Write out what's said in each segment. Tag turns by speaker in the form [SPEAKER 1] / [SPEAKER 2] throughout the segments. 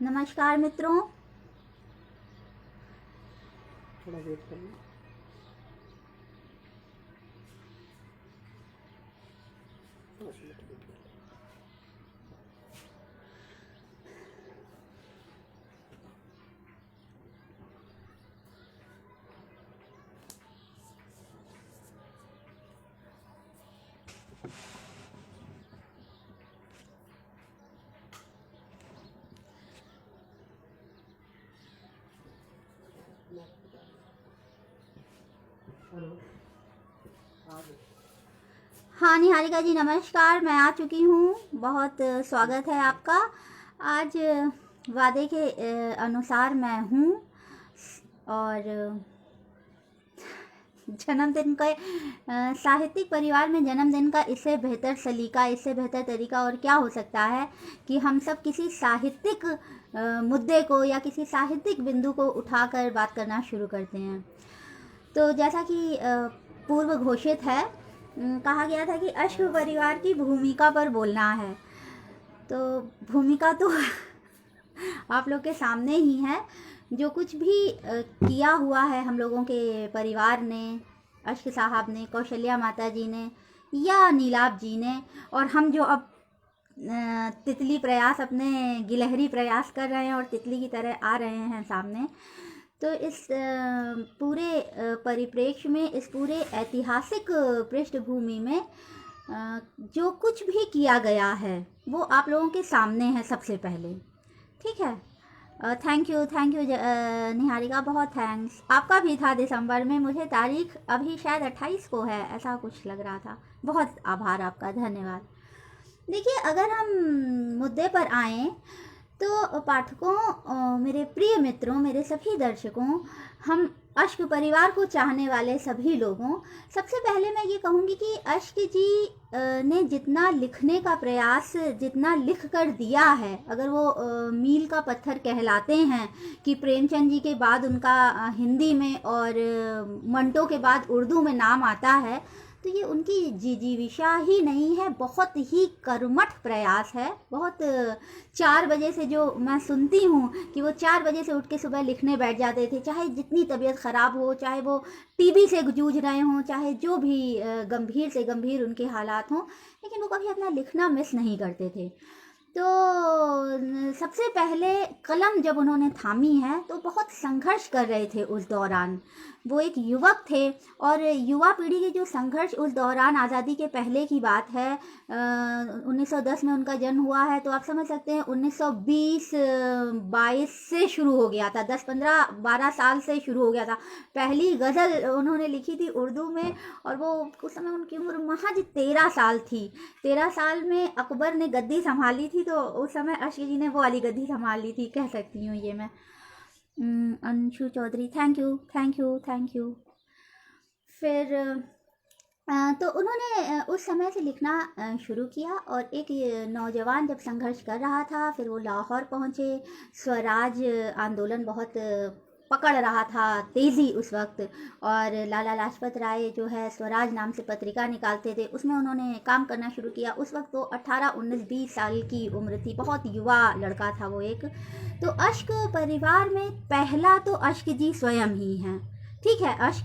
[SPEAKER 1] नमस्कार मित्रों।
[SPEAKER 2] थोड़ा वेट कर लो। पाँच मिनट वेट कर लो। हेलो, आ गए।
[SPEAKER 1] हाँ निहारिका जी नमस्कार, मैं आ चुकी हूँ। बहुत स्वागत है आपका। आज वादे के अनुसार मैं हूँ और जन्मदिन का साहित्यिक परिवार में जन्मदिन का इससे बेहतर सलीका, इससे बेहतर तरीका और क्या हो सकता है कि हम सब किसी साहित्यिक मुद्दे को या किसी साहित्यिक बिंदु को उठाकर बात करना शुरू करते हैं। तो जैसा कि पूर्व घोषित है, कहा गया था कि अश्व परिवार की भूमिका पर बोलना है। तो भूमिका तो आप लोग के सामने ही है। जो कुछ भी किया हुआ है हम लोगों के परिवार ने, अश्क साहब ने, कौशल्या माता जी ने या नीलाभ जी ने, और हम जो अब तितली प्रयास, अपने गिलहरी प्रयास कर रहे हैं और तितली की तरह आ रहे हैं सामने। तो इस पूरे परिप्रेक्ष्य में, इस पूरे ऐतिहासिक पृष्ठभूमि में जो कुछ भी किया गया है वो आप लोगों के सामने है सबसे पहले। ठीक है। थैंक यू निहारिका, बहुत थैंक्स। आपका भी था दिसंबर में, मुझे तारीख अभी शायद 28 को है, ऐसा कुछ लग रहा था। बहुत आभार आपका, धन्यवाद। देखिए, अगर हम मुद्दे पर आएँ तो पाठकों, मेरे प्रिय मित्रों, मेरे सभी दर्शकों, हम अश्क परिवार को चाहने वाले सभी लोगों, सबसे पहले मैं ये कहूँगी कि अश्क जी ने जितना लिखने का प्रयास, जितना लिख कर दिया है, अगर वो मील का पत्थर कहलाते हैं कि प्रेमचंद जी के बाद उनका हिंदी में और मंटो के बाद उर्दू में नाम आता है, तो ये उनकी जिजीविषा ही नहीं है, बहुत ही कर्मठ प्रयास है। बहुत 4 बजे से जो मैं सुनती हूँ कि वो 4 बजे से उठ के सुबह लिखने बैठ जाते थे, चाहे जितनी तबीयत ख़राब हो, चाहे वो टीबी से जूझ रहे हों, चाहे जो भी गंभीर से गंभीर उनके हालात हों, लेकिन वो कभी अपना लिखना मिस नहीं करते थे। तो सबसे पहले कलम जब उन्होंने थामी है तो बहुत संघर्ष कर रहे थे उस दौरान। वो एक युवक थे और युवा पीढ़ी के जो संघर्ष उस दौरान, आज़ादी के पहले की बात है, 1910 में उनका जन्म हुआ है, तो आप समझ सकते हैं 1920-22 से शुरू हो गया था, 10-15-12 साल से शुरू हो गया था। पहली गज़ल उन्होंने लिखी थी उर्दू में, और वो उस समय उनकी उम्र महज 13 साल थी। 13 साल में अकबर ने गद्दी संभाली थी, तो उस समय अश्क जी ने वो वाली गद्दी संभाल ली थी, कह सकती हूँ ये मैं। Anshu Chaudhary, thank you. फिर तो उन्होंने उस समय से लिखना शुरू किया, और एक नौजवान जब संघर्ष कर रहा था, फिर वो लाहौर पहुँचे। स्वराज आंदोलन बहुत पकड़ रहा था, तेज़ी उस वक्त, और लाला लाजपत राय जो है स्वराज नाम से पत्रिका निकालते थे, उसमें उन्होंने काम करना शुरू किया। उस वक्त वो 18-19-20 साल की उम्र थी, बहुत युवा लड़का था वो एक। तो अश्क परिवार में पहला तो अश्क जी स्वयं ही हैं। ठीक है, अश्क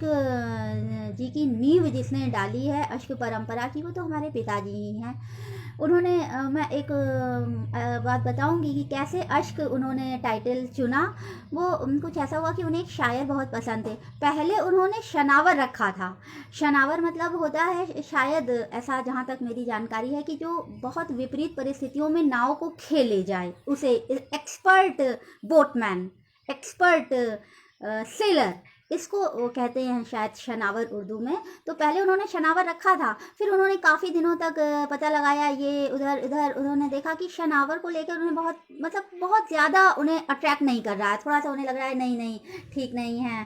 [SPEAKER 1] जी की नींव जिसने डाली है अश्क परंपरा की, वो तो हमारे पिताजी ही हैं। उन्होंने मैं एक बात बताऊंगी कि कैसे अश्क उन्होंने टाइटल चुना। वो कुछ ऐसा हुआ कि उन्हें एक शायर बहुत पसंद थे। पहले उन्होंने शनावर रखा था। शनावर मतलब होता है शायद, ऐसा जहाँ तक मेरी जानकारी है, कि जो बहुत विपरीत परिस्थितियों में नाव को खेले जाए, उसे एक्सपर्ट बोटमैन, एक्सपर्ट सेलर, इसको वो कहते हैं शायद शनावर उर्दू में। तो पहले उन्होंने शनावर रखा था, फिर उन्होंने काफ़ी दिनों तक पता लगाया, ये उधर इधर, उन्होंने देखा कि शनावर को लेकर उन्हें बहुत, मतलब बहुत ज़्यादा उन्हें अट्रैक्ट नहीं कर रहा है। थोड़ा सा उन्हें लग रहा है नहीं नहीं ठीक नहीं है,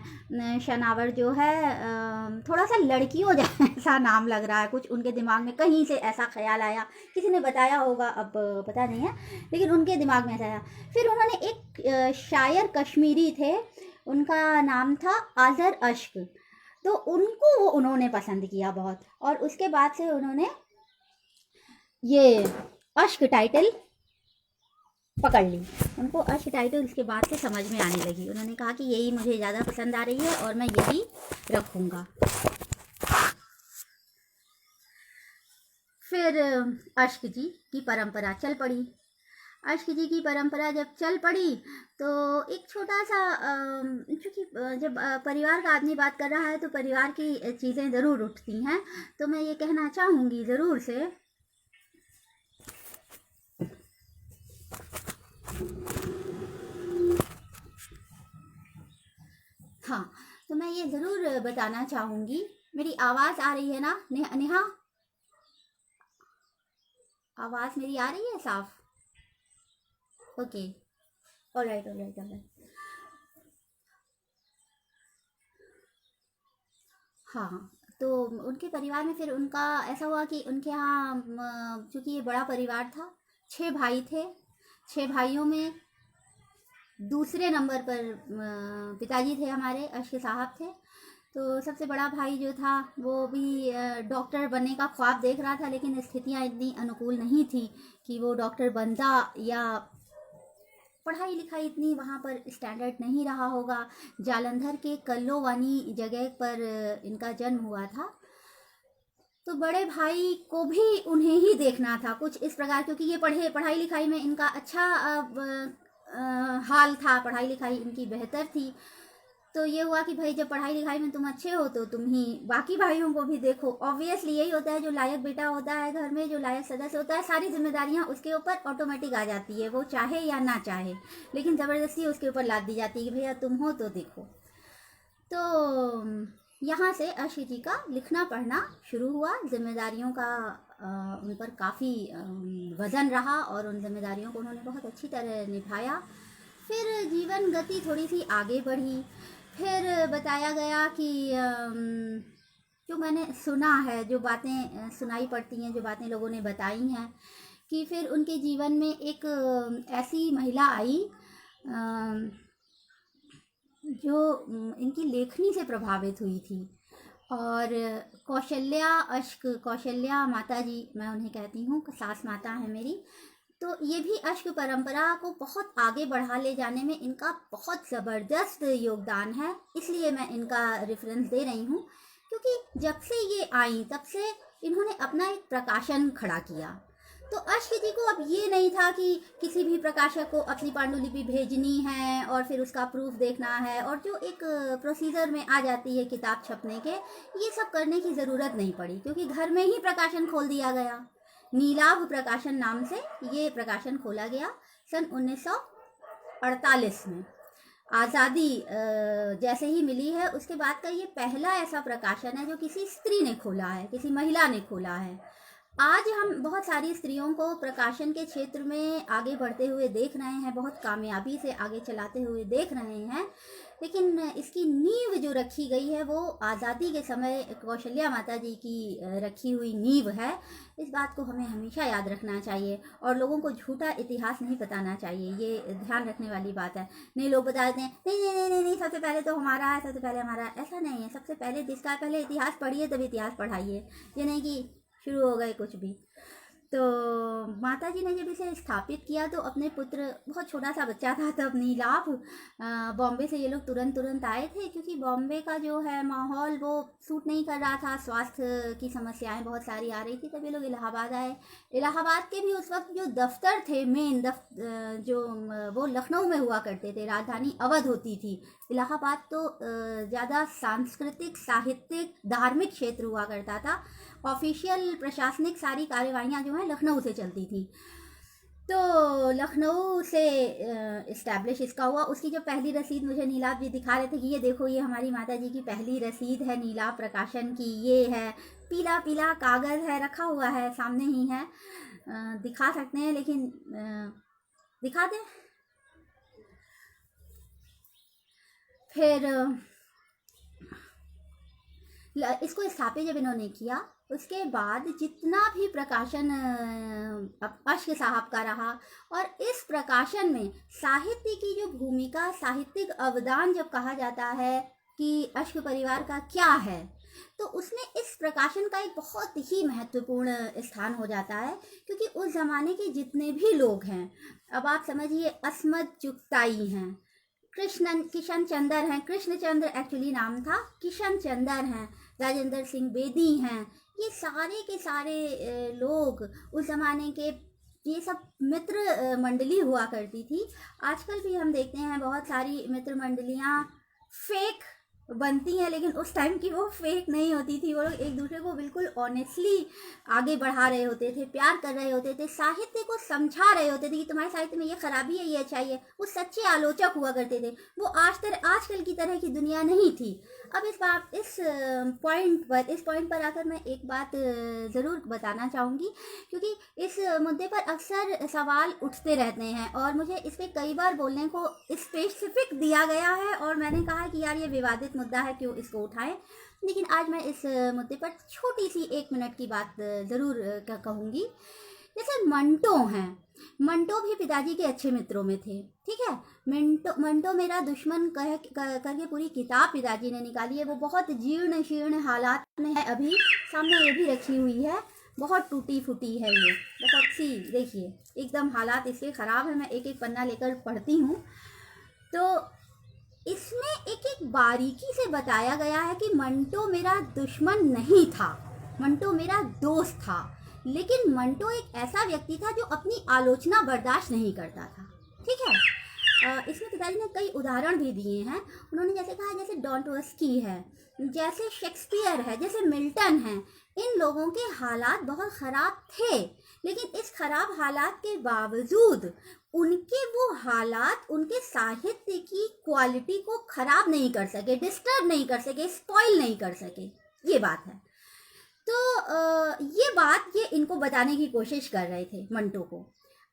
[SPEAKER 1] शनावर जो है थोड़ा सा लड़कियों जैसा नाम लग रहा है, कुछ उनके दिमाग में कहीं से ऐसा ख्याल आया, किसी ने बताया होगा, अब पता नहीं है, लेकिन उनके दिमाग में ऐसा आया। फिर उन्होंने एक शायर कश्मीरी थे, उनका नाम था आज़र अश्क, तो उनको वो उन्होंने पसंद किया बहुत, और उसके बाद से उन्होंने ये अश्क टाइटल पकड़ ली। उनको अश्क टाइटल उसके बाद से समझ में आने लगी। उन्होंने कहा कि यही मुझे ज़्यादा पसंद आ रही है और मैं यही रखूँगा। फिर अश्क जी की परंपरा चल पड़ी। अश्क जी की परंपरा जब चल पड़ी तो एक छोटा सा, क्योंकि जब परिवार का आदमी बात कर रहा है तो परिवार की चीज़ें ज़रूर उठती हैं, तो मैं ये कहना चाहूँगी ज़रूर से, हाँ, तो मैं ये ज़रूर बताना चाहूँगी। मेरी आवाज़ आ रही है ना नेहा? आवाज़ मेरी आ रही है साफ? Okay, alright alright alright. हाँ, तो उनके परिवार में फिर उनका ऐसा हुआ कि उनके यहाँ चूँकि ये बड़ा परिवार था, 6 भाई थे। 6 भाइयों में दूसरे नंबर पर पिताजी थे हमारे, अश्क साहब थे। तो सबसे बड़ा भाई जो था वो भी डॉक्टर बनने का ख्वाब देख रहा था, लेकिन स्थितियाँ इतनी अनुकूल नहीं थी कि वो डॉक्टर बनता, या पढ़ाई लिखाई इतनी वहाँ पर स्टैंडर्ड नहीं रहा होगा। जालंधर के कल्लोवानी जगह पर इनका जन्म हुआ था। तो बड़े भाई को भी उन्हें ही देखना था कुछ इस प्रकार, क्योंकि ये पढ़ाई लिखाई में इनका अच्छा हाल था, पढ़ाई लिखाई इनकी बेहतर थी। तो ये हुआ कि भाई जब पढ़ाई लिखाई में तुम अच्छे हो तो तुम ही बाकी भाइयों को भी देखो। ऑब्वियसली यही होता है, जो लायक बेटा होता है घर में, जो लायक सदस्य होता है, सारी जिम्मेदारियां उसके ऊपर ऑटोमेटिक आ जाती है, वो चाहे या ना चाहे, लेकिन ज़बरदस्ती उसके ऊपर लाद दी जाती है कि भैया तुम हो तो देखो। तो यहाँ से अश्क जी का लिखना पढ़ना शुरू हुआ। जिम्मेदारियों का उन पर काफ़ी वज़न रहा और उन जिम्मेदारियों को उन्होंने बहुत अच्छी तरह निभाया। फिर जीवन गति थोड़ी सी आगे बढ़ी। फिर बताया गया कि जो मैंने सुना है, जो बातें सुनाई पड़ती हैं, जो बातें लोगों ने बताई हैं, कि फिर उनके जीवन में एक ऐसी महिला आई जो इनकी लेखनी से प्रभावित हुई थी, और कौशल्या माता जी मैं उन्हें कहती हूँ, सास माता है मेरी। तो ये भी अश्क परंपरा को बहुत आगे बढ़ा ले जाने में इनका बहुत ज़बरदस्त योगदान है, इसलिए मैं इनका रेफरेंस दे रही हूँ, क्योंकि जब से ये आई तब से इन्होंने अपना एक प्रकाशन खड़ा किया। तो अश्क जी को अब ये नहीं था कि किसी भी प्रकाशक को अपनी पांडुलिपि भेजनी है और फिर उसका प्रूफ देखना है, और जो एक प्रोसीजर में आ जाती है किताब छपने के, ये सब करने की ज़रूरत नहीं पड़ी, क्योंकि घर में ही प्रकाशन खोल दिया गया। नीलाभ प्रकाशन नाम से ये प्रकाशन खोला गया सन 1948 में। आज़ादी जैसे ही मिली है उसके बाद का ये पहला ऐसा प्रकाशन है जो किसी स्त्री ने खोला है, किसी महिला ने खोला है। आज हम बहुत सारी स्त्रियों को प्रकाशन के क्षेत्र में आगे बढ़ते हुए देख रहे हैं, बहुत कामयाबी से आगे चलाते हुए देख रहे हैं, लेकिन इसकी नींव जो रखी गई है वो आज़ादी के समय कौशल्या माता जी की रखी हुई नींव है। इस बात को हमें हमेशा याद रखना चाहिए और लोगों को झूठा इतिहास नहीं बताना चाहिए, ये ध्यान रखने वाली बात है। नहीं, लोग बता देते हैं नहीं नहीं नहीं नहीं नहीं, सबसे पहले तो हमारा है, सबसे पहले हमारा, ऐसा नहीं है। सबसे पहले जिसका पहले इतिहास पढ़िए तब इतिहास पढ़ाइए, ये नहीं कि शुरू हो गए कुछ भी। तो माता जी ने जब इसे स्थापित किया तो अपने पुत्र, बहुत छोटा सा बच्चा था तब, नीलाभ, बॉम्बे से ये लोग तुरंत आए थे, क्योंकि बॉम्बे का जो है माहौल वो सूट नहीं कर रहा था, स्वास्थ्य की समस्याएं बहुत सारी आ रही थी, तब ये लोग इलाहाबाद आए। इलाहाबाद के भी उस वक्त जो दफ्तर थे मेन जो वो लखनऊ में हुआ करते थे, राजधानी अवध होती थी। इलाहाबाद तो ज़्यादा सांस्कृतिक, साहित्यिक, धार्मिक क्षेत्र हुआ करता था। ऑफिशियल प्रशासनिक सारी कार्यवाहियाँ जो हैं लखनऊ से चलती थी। तो लखनऊ से इस्टेब्लिश इसका हुआ। उसकी जो पहली रसीद मुझे नीलाभ जी दिखा रहे थे कि ये देखो, ये हमारी माता जी की पहली रसीद है नीलाभ प्रकाशन की, ये है, पीला पीला कागज़ है, रखा हुआ है, सामने ही है, दिखा सकते हैं, लेकिन दिखा दें। फिर इसको स्थापित जब इन्होंने किया, उसके बाद जितना भी प्रकाशन अश्क साहब का रहा, और इस प्रकाशन में साहित्य की जो भूमिका, साहित्यिक अवदान जब कहा जाता है कि अश्क परिवार का क्या है, तो उसमें इस प्रकाशन का एक बहुत ही महत्वपूर्ण स्थान हो जाता है, क्योंकि उस ज़माने के जितने भी लोग हैं, अब आप समझिए अस्मद चुगताई हैं, किशन चंद्र हैं, कृष्णचंद्र एक्चुअली नाम था, किशन चंद्र हैं, राजेंद्र सिंह बेदी हैं, ये सारे के सारे लोग उस ज़माने के, ये सब मित्र मंडली हुआ करती थी। आजकल भी हम देखते हैं बहुत सारी मित्र मंडलियाँ फेक बनती हैं, लेकिन उस टाइम की वो फेक नहीं होती थी। वो लोग एक दूसरे को बिल्कुल ऑनेस्टली आगे बढ़ा रहे होते थे, प्यार कर रहे होते थे, साहित्य को समझा रहे होते थे कि तुम्हारे साहित्य में ये खराबी है, ये अच्छाई है। वो सच्चे आलोचक हुआ करते थे। वो आजकल की तरह की दुनिया नहीं थी। अब इस पॉइंट पर आकर मैं एक बात ज़रूर बताना चाहूँगी, क्योंकि इस मुद्दे पर अक्सर सवाल उठते रहते हैं और मुझे इस पर कई बार बोलने को स्पेसिफिक दिया गया है और मैंने कहा कि यार ये विवादित मुद्दा है, क्यों इसको उठाएं। लेकिन आज मैं इस मुद्दे पर छोटी सी 1 मिनट की बात ज़रूर कहूँगी। जैसे मंटो हैं, मंटो भी पिताजी के अच्छे मित्रों में थे, ठीक है। मंटो मेरा दुश्मन करके पूरी किताब पिताजी ने निकाली है। वो बहुत जीर्ण शीर्ण हालात में है, अभी सामने ये भी रखी हुई है, बहुत टूटी फूटी है ये, बहुत सी, देखिए एकदम हालात इसके ख़राब है। मैं एक एक पन्ना लेकर पढ़ती हूँ तो इसमें एक एक बारीकी से बताया गया है कि मंटो मेरा दुश्मन नहीं था, मंटो मेरा दोस्त था। लेकिन मंटो एक ऐसा व्यक्ति था जो अपनी आलोचना बर्दाश्त नहीं करता था, ठीक है। इसमें पिताजी ने कई उदाहरण भी दिए हैं। उन्होंने जैसे कहा, जैसे डॉस्टोयेव्स्की है, जैसे शेक्सपियर है, जैसे मिल्टन है, इन लोगों के हालात बहुत ख़राब थे, लेकिन इस खराब हालात के बावजूद उनके वो हालात उनके साहित्य की क्वालिटी को ख़राब नहीं कर सके, डिस्टर्ब नहीं कर सके, स्पॉइल नहीं कर सके, ये बात है। तो ये इनको बताने की कोशिश कर रहे थे मंटो को।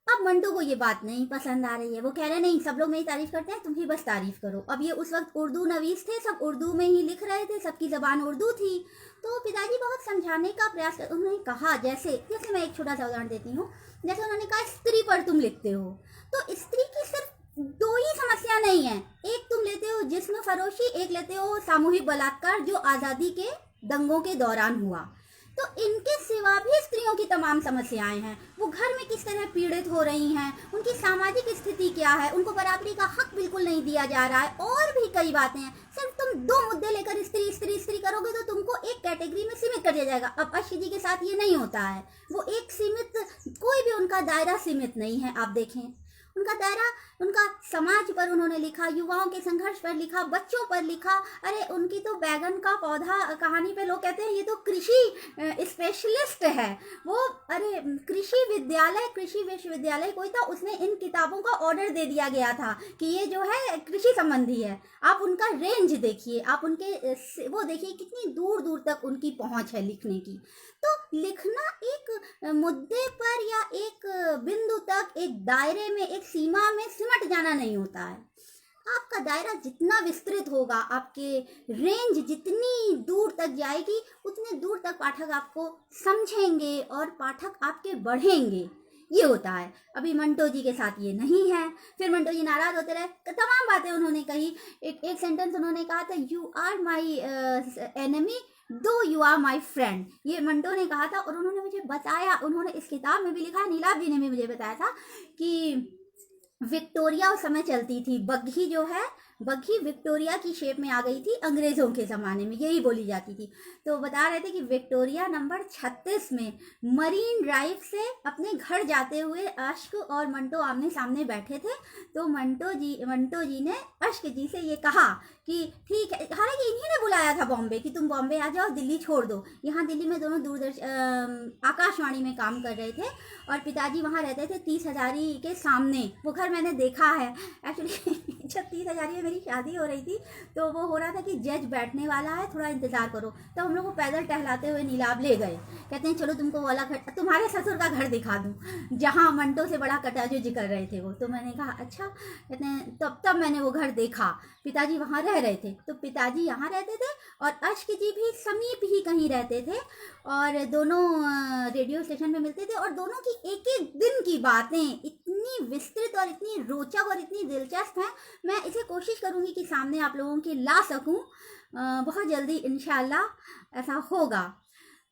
[SPEAKER 1] अब मंटो को ये बात नहीं पसंद आ रही है। वो कह रहे नहीं, सब लोग मेरी तारीफ करते हैं, तुम भी बस तारीफ करो। अब ये उस वक्त उर्दू नवीस थे, सब उर्दू में ही लिख रहे थे, सबकी ज़बान उर्दू थी। तो पिताजी बहुत समझाने का प्रयास कर, उन्होंने कहा, जैसे मैं एक छोटा सा उदाहरण देती हूँ। जैसे उन्होंने कहा स्त्री पर तुम लिखते हो, तो स्त्री की सिर्फ 2 ही समस्या नहीं है। एक तुम लेते हो जिस्म फरोशी, एक लेते हो सामूहिक बलात्कार जो आज़ादी के दंगों के दौरान हुआ। तो इनके सिवा भी स्त्रियों की तमाम समस्याएं हैं। वो घर में किस तरह पीड़ित हो रही हैं, उनकी सामाजिक स्थिति क्या है, उनको बराबरी का हक बिल्कुल नहीं दिया जा रहा है, और भी कई बातें हैं। सिर्फ तुम 2 मुद्दे लेकर स्त्री स्त्री स्त्री करोगे तो तुमको एक कैटेगरी में सीमित कर दिया जाएगा। अब अश्क जी के साथ ये नहीं होता है। वो एक सीमित, कोई भी उनका दायरा सीमित नहीं है। आप देखें उनका दायरा, उनका समाज पर उन्होंने लिखा, युवाओं के संघर्ष पर लिखा, बच्चों पर लिखा। अरे उनकी तो बैगन का पौधा कहानी पे लोग कहते हैं ये तो कृषि स्पेशलिस्ट है वो। अरे कृषि विश्वविद्यालय कोई था, उसने इन किताबों का ऑर्डर दे दिया गया था कि ये जो है कृषि संबंधी है। आप उनका रेंज देखिए, आप उनके वो देखिए कितनी दूर दूर तक उनकी पहुंच है लिखने की। तो लिखना एक मुद्दे पर या एक बिंदु तक, एक दायरे में, एक सीमा में सिमट जाना नहीं होता है। आपका दायरा जितना विस्तृत होगा, आपके रेंज जितनी दूर तक जाएगी, उतने दूर तक पाठक आपको समझेंगे और पाठक आपके बढ़ेंगे। ये होता है। अभी मंटो जी के साथ ये नहीं है। फिर मंटो जी नाराज होते रहे, तमाम बातें उन्होंने कही। एक सेंटेंस उन्होंने कहा था, यू आर माई एनिमी दो यू आर माई फ्रेंड। ये मंटो ने कहा था और उन्होंने मुझे बताया, उन्होंने इस किताब में भी लिखा है, नीलाभ जी ने भी मुझे बताया था कि विक्टोरिया उस समय चलती थी। बग्घी जो है, बग्घी विक्टोरिया की शेप में आ गई थी अंग्रेज़ों के ज़माने में, यही बोली जाती थी। तो बता रहे थे कि विक्टोरिया नंबर 36 में मरीन ड्राइव से अपने घर जाते हुए अश्क और मंटो आमने सामने बैठे थे। तो मंटो जी ने अश्क जी से ये कहा कि ठीक है, हालांकि इन्हीं ने बुलाया था बॉम्बे कि तुम बॉम्बे आ जाओ, दिल्ली छोड़ दो। यहाँ दिल्ली में दोनों आकाशवाणी में काम कर रहे थे और पिताजी वहाँ रहते थे 30 हजारी के सामने। वो घर मैंने देखा है एक्चुअली। जब 30 हजारी में मेरी शादी हो रही थी तो वो हो रहा था कि जज बैठने वाला है, थोड़ा इंतज़ार करो। तो हम लोग को पैदल टहलाते हुए नीलाभ ले गए। कहते हैं चलो तुमको वाला घर, तुम्हारे ससुर का घर दिखा दूँ जहाँ मंटो से बड़ा कटाजो जी कर रहे थे वो। तो मैंने कहा अच्छा। कहते हैं तब मैंने वो घर देखा। पिताजी वहाँ रह रहे थे, तो पिताजी यहाँ रहते थे और अश्क जी भी समीप ही कहीं रहते थे और दोनों रेडियो स्टेशन में मिलते थे और दोनों की एक एक दिन की बातें इतनी इतनी विस्तृत और इतनी रोचक और इतनी दिलचस्प है। मैं इसे कोशिश करूँगी कि सामने आप लोगों के ला सकूँ, बहुत जल्दी इंशाल्लाह ऐसा होगा।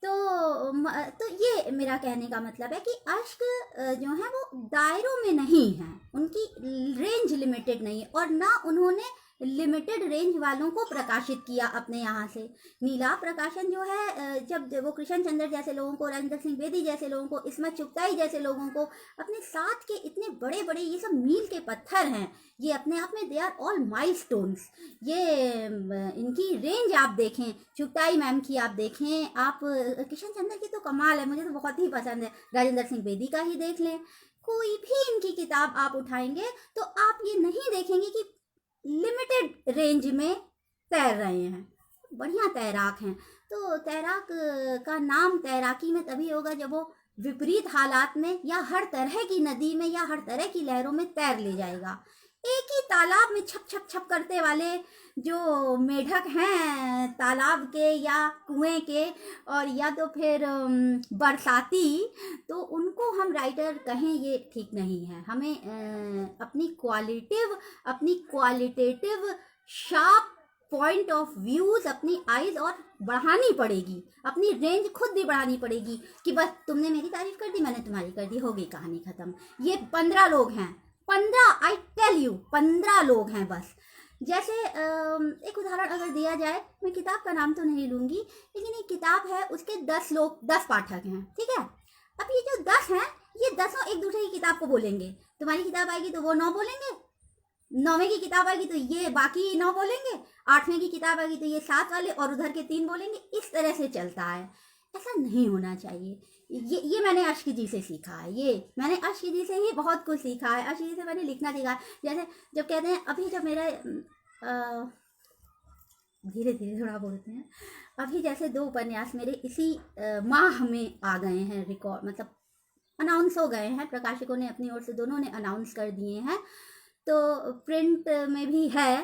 [SPEAKER 1] तो ये मेरा कहने का मतलब है कि अश्क जो है वो दायरों में नहीं है, उनकी रेंज लिमिटेड नहीं है, और ना उन्होंने लिमिटेड रेंज वालों को प्रकाशित किया अपने यहाँ से। नीलाभ प्रकाशन जो है, जब वो कृष्ण चंद्र जैसे लोगों को, राजेंद्र सिंह बेदी जैसे लोगों को, इस्मत चुगताई जैसे लोगों को अपने साथ के इतने बड़े बड़े, ये सब मील के पत्थर हैं, ये अपने आप में दे आर ऑल माइलस्टोन्स। ये इनकी रेंज आप देखें, चुगताई मैम की आप देखें, आप कृष्ण चंद्र की तो कमाल है, मुझे तो बहुत ही पसंद है। राजेंद्र सिंह बेदी का ही देख लें, कोई भी इनकी किताब आप उठाएंगे तो आप ये नहीं देखेंगे कि लिमिटेड रेंज में तैर रहे हैं, बढ़िया तैराक हैं। तो तैराक का नाम तैराकी में तभी होगा जब वो विपरीत हालात में या हर तरह की नदी में या हर तरह की लहरों में तैर ले जाएगा। एक ही तालाब में छप छप छप करते वाले जो मेढक हैं तालाब के या कुएं के, और या तो फिर बरसाती, तो उनको हम राइटर कहें ये ठीक नहीं है। हमें अपनी qualitative sharp point of views, अपनी आइज और बढ़ानी पड़ेगी, अपनी रेंज खुद भी बढ़ानी पड़ेगी कि बस तुमने मेरी तारीफ कर दी, मैंने तुम्हारी कर दी, हो गई कहानी खत्म। ये 15 लोग हैं, 15, आई टेल यू 15 लोग हैं बस। जैसे एक उदाहरण अगर दिया जाए, मैं किताब का नाम तो नहीं लूंगी, लेकिन एक किताब है, उसके 10 पाठक हैं, ठीक है। अब ये जो 10 हैं, ये 10 एक दूसरे की किताब को बोलेंगे। तुम्हारी किताब आएगी तो वो 9 बोलेंगे, 9वें की किताब आएगी तो ये बाकी 9 बोलेंगे, 8वें की किताब आएगी तो ये 7 वाले और उधर के 3 बोलेंगे। इस तरह से चलता है, ऐसा नहीं होना चाहिए। ये मैंने अश्क जी से सीखा है, ये मैंने अश्क जी से ही बहुत कुछ सीखा है। अश्क जी से मैंने लिखना सीखा है। जैसे जब कहते हैं, अभी जब मेरा धीरे धीरे थोड़ा बोलते हैं, अभी जैसे 2 उपन्यास मेरे इसी माह में आ गए हैं, रिकॉर्ड मतलब अनाउंस हो गए हैं, प्रकाशकों ने अपनी ओर से दोनों ने अनाउंस कर दिए हैं, तो प्रिंट में भी है।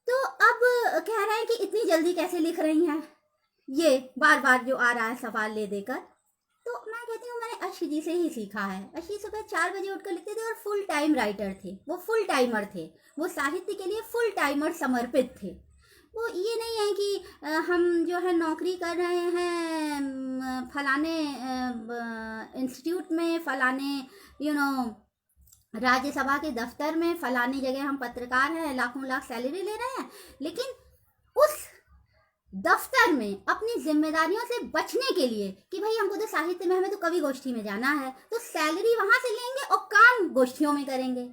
[SPEAKER 1] तो अब कह रहे हैं कि इतनी जल्दी कैसे लिख रही हैं, ये बार बार जो आ रहा है सवाल ले देकर। तो मैं कहती हूँ मैंने अश्क जी से ही सीखा है। अश्क जी सुबह 4 बजे उठकर लिखते थे और फुल टाइम राइटर थे, वो फुल टाइमर थे, वो साहित्य के लिए फुल टाइमर समर्पित थे। वो ये नहीं है कि हम जो है नौकरी कर रहे हैं फलाने इंस्टीट्यूट में, फलाने राज्यसभा के दफ्तर में, फलानी जगह हम पत्रकार हैं, लाखों लाख सैलरी ले रहे हैं, लेकिन उस दफ्तर में अपनी जिम्मेदारियों से बचने के लिए कि भाई हमको तो साहित्य में, हमें तो कवि गोष्ठी में जाना है, तो सैलरी वहां से लेंगे और काम गोष्ठियों में करेंगे।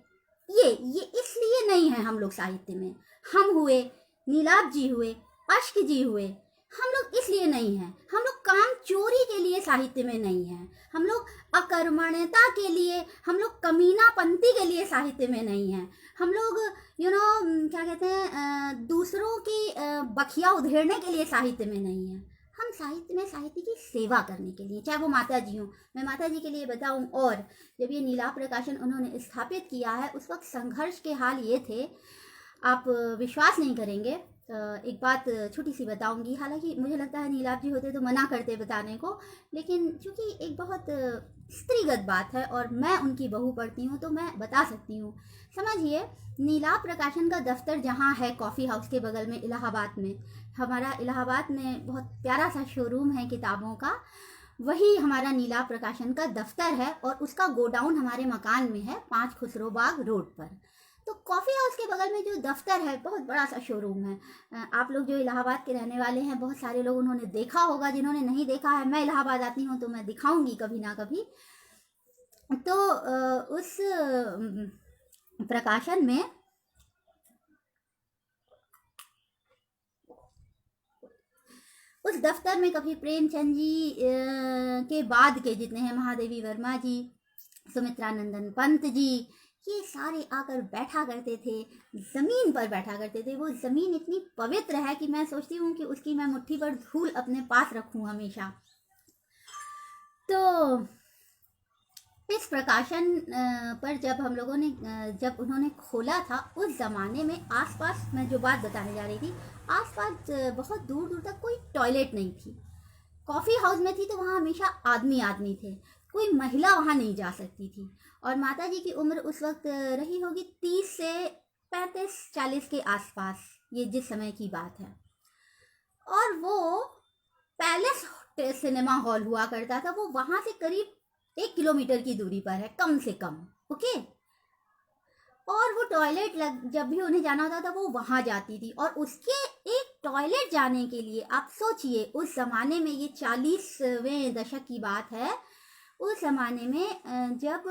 [SPEAKER 1] ये इसलिए नहीं है हम लोग साहित्य में। हम हुए, नीलाभ जी हुए, अश्क जी हुए, हम लोग इसलिए नहीं हैं। हम लोग काम चोरी के लिए साहित्य में नहीं हैं, हम लोग अकर्मण्यता के लिए, हम लोग कमीनापंती के लिए साहित्य में नहीं हैं, हम लोग क्या कहते हैं, दूसरों की बखिया उधेड़ने के लिए साहित्य में नहीं हैं। हम साहित्य में साहित्य की सेवा करने के लिए, चाहे वो माता जी हों। मैं माता जी के लिए बताऊं, और जब ये नीलाभ प्रकाशन उन्होंने स्थापित किया है, उस वक्त संघर्ष के हाल ये थे, आप विश्वास नहीं करेंगे। एक बात छोटी सी बताऊंगी, हालांकि मुझे लगता है नीलाभ जी होते तो मना करते बताने को, लेकिन चूंकि एक बहुत स्त्रीगत बात है और मैं उनकी बहू पढ़ती हूँ तो मैं बता सकती हूँ। समझिए, नीलाभ प्रकाशन का दफ्तर जहाँ है कॉफ़ी हाउस के बगल में इलाहाबाद में, हमारा इलाहाबाद में बहुत प्यारा सा शोरूम है किताबों का, वही हमारा नीलाभ प्रकाशन का दफ्तर है, और उसका गोडाउन हमारे मकान में है, 5 खुसरो बाग रोड पर। तो कॉफ़ी हाउस के बगल में जो दफ्तर है, बहुत बड़ा सा शोरूम है। आप लोग जो इलाहाबाद के रहने वाले हैं, बहुत सारे लोग उन्होंने देखा होगा, जिन्होंने नहीं देखा है, मैं इलाहाबाद आती हूँ तो मैं दिखाऊंगी कभी ना कभी। तो उस प्रकाशन में उस दफ्तर में कभी प्रेमचंद जी के बाद के जितने हैं, महादेवी वर्मा जी, सुमित्रा नंदन पंत जी, ये सारे आकर बैठा करते थे, ज़मीन पर बैठा करते थे। वो ज़मीन इतनी पवित्र है कि मैं सोचती हूँ कि उसकी मैं मुट्ठी पर धूल अपने पास रखूँ हमेशा। तो इस प्रकाशन पर जब हम लोगों ने, जब उन्होंने खोला था, उस ज़माने में आसपास, मैं जो बात बताने जा रही थी, आसपास बहुत दूर दूर तक कोई टॉयलेट नहीं थी। कॉफ़ी हाउस में थी तो वहाँ हमेशा आदमी थे। कोई महिला वहाँ नहीं जा सकती थी। और माता जी की उम्र उस वक्त रही होगी 30 से 35-40 के आसपास, ये जिस समय की बात है। और वो पैलेस सिनेमा हॉल हुआ करता था, वो वहाँ से करीब 1 किलोमीटर की दूरी पर है, कम से कम। ओके। और वो टॉयलेट जब भी उन्हें जाना होता था वो वहाँ जाती थी। और उसके एक टॉयलेट जाने के लिए आप सोचिए, उस ज़माने में, ये 40वें दशक की बात है, उस ज़माने में जब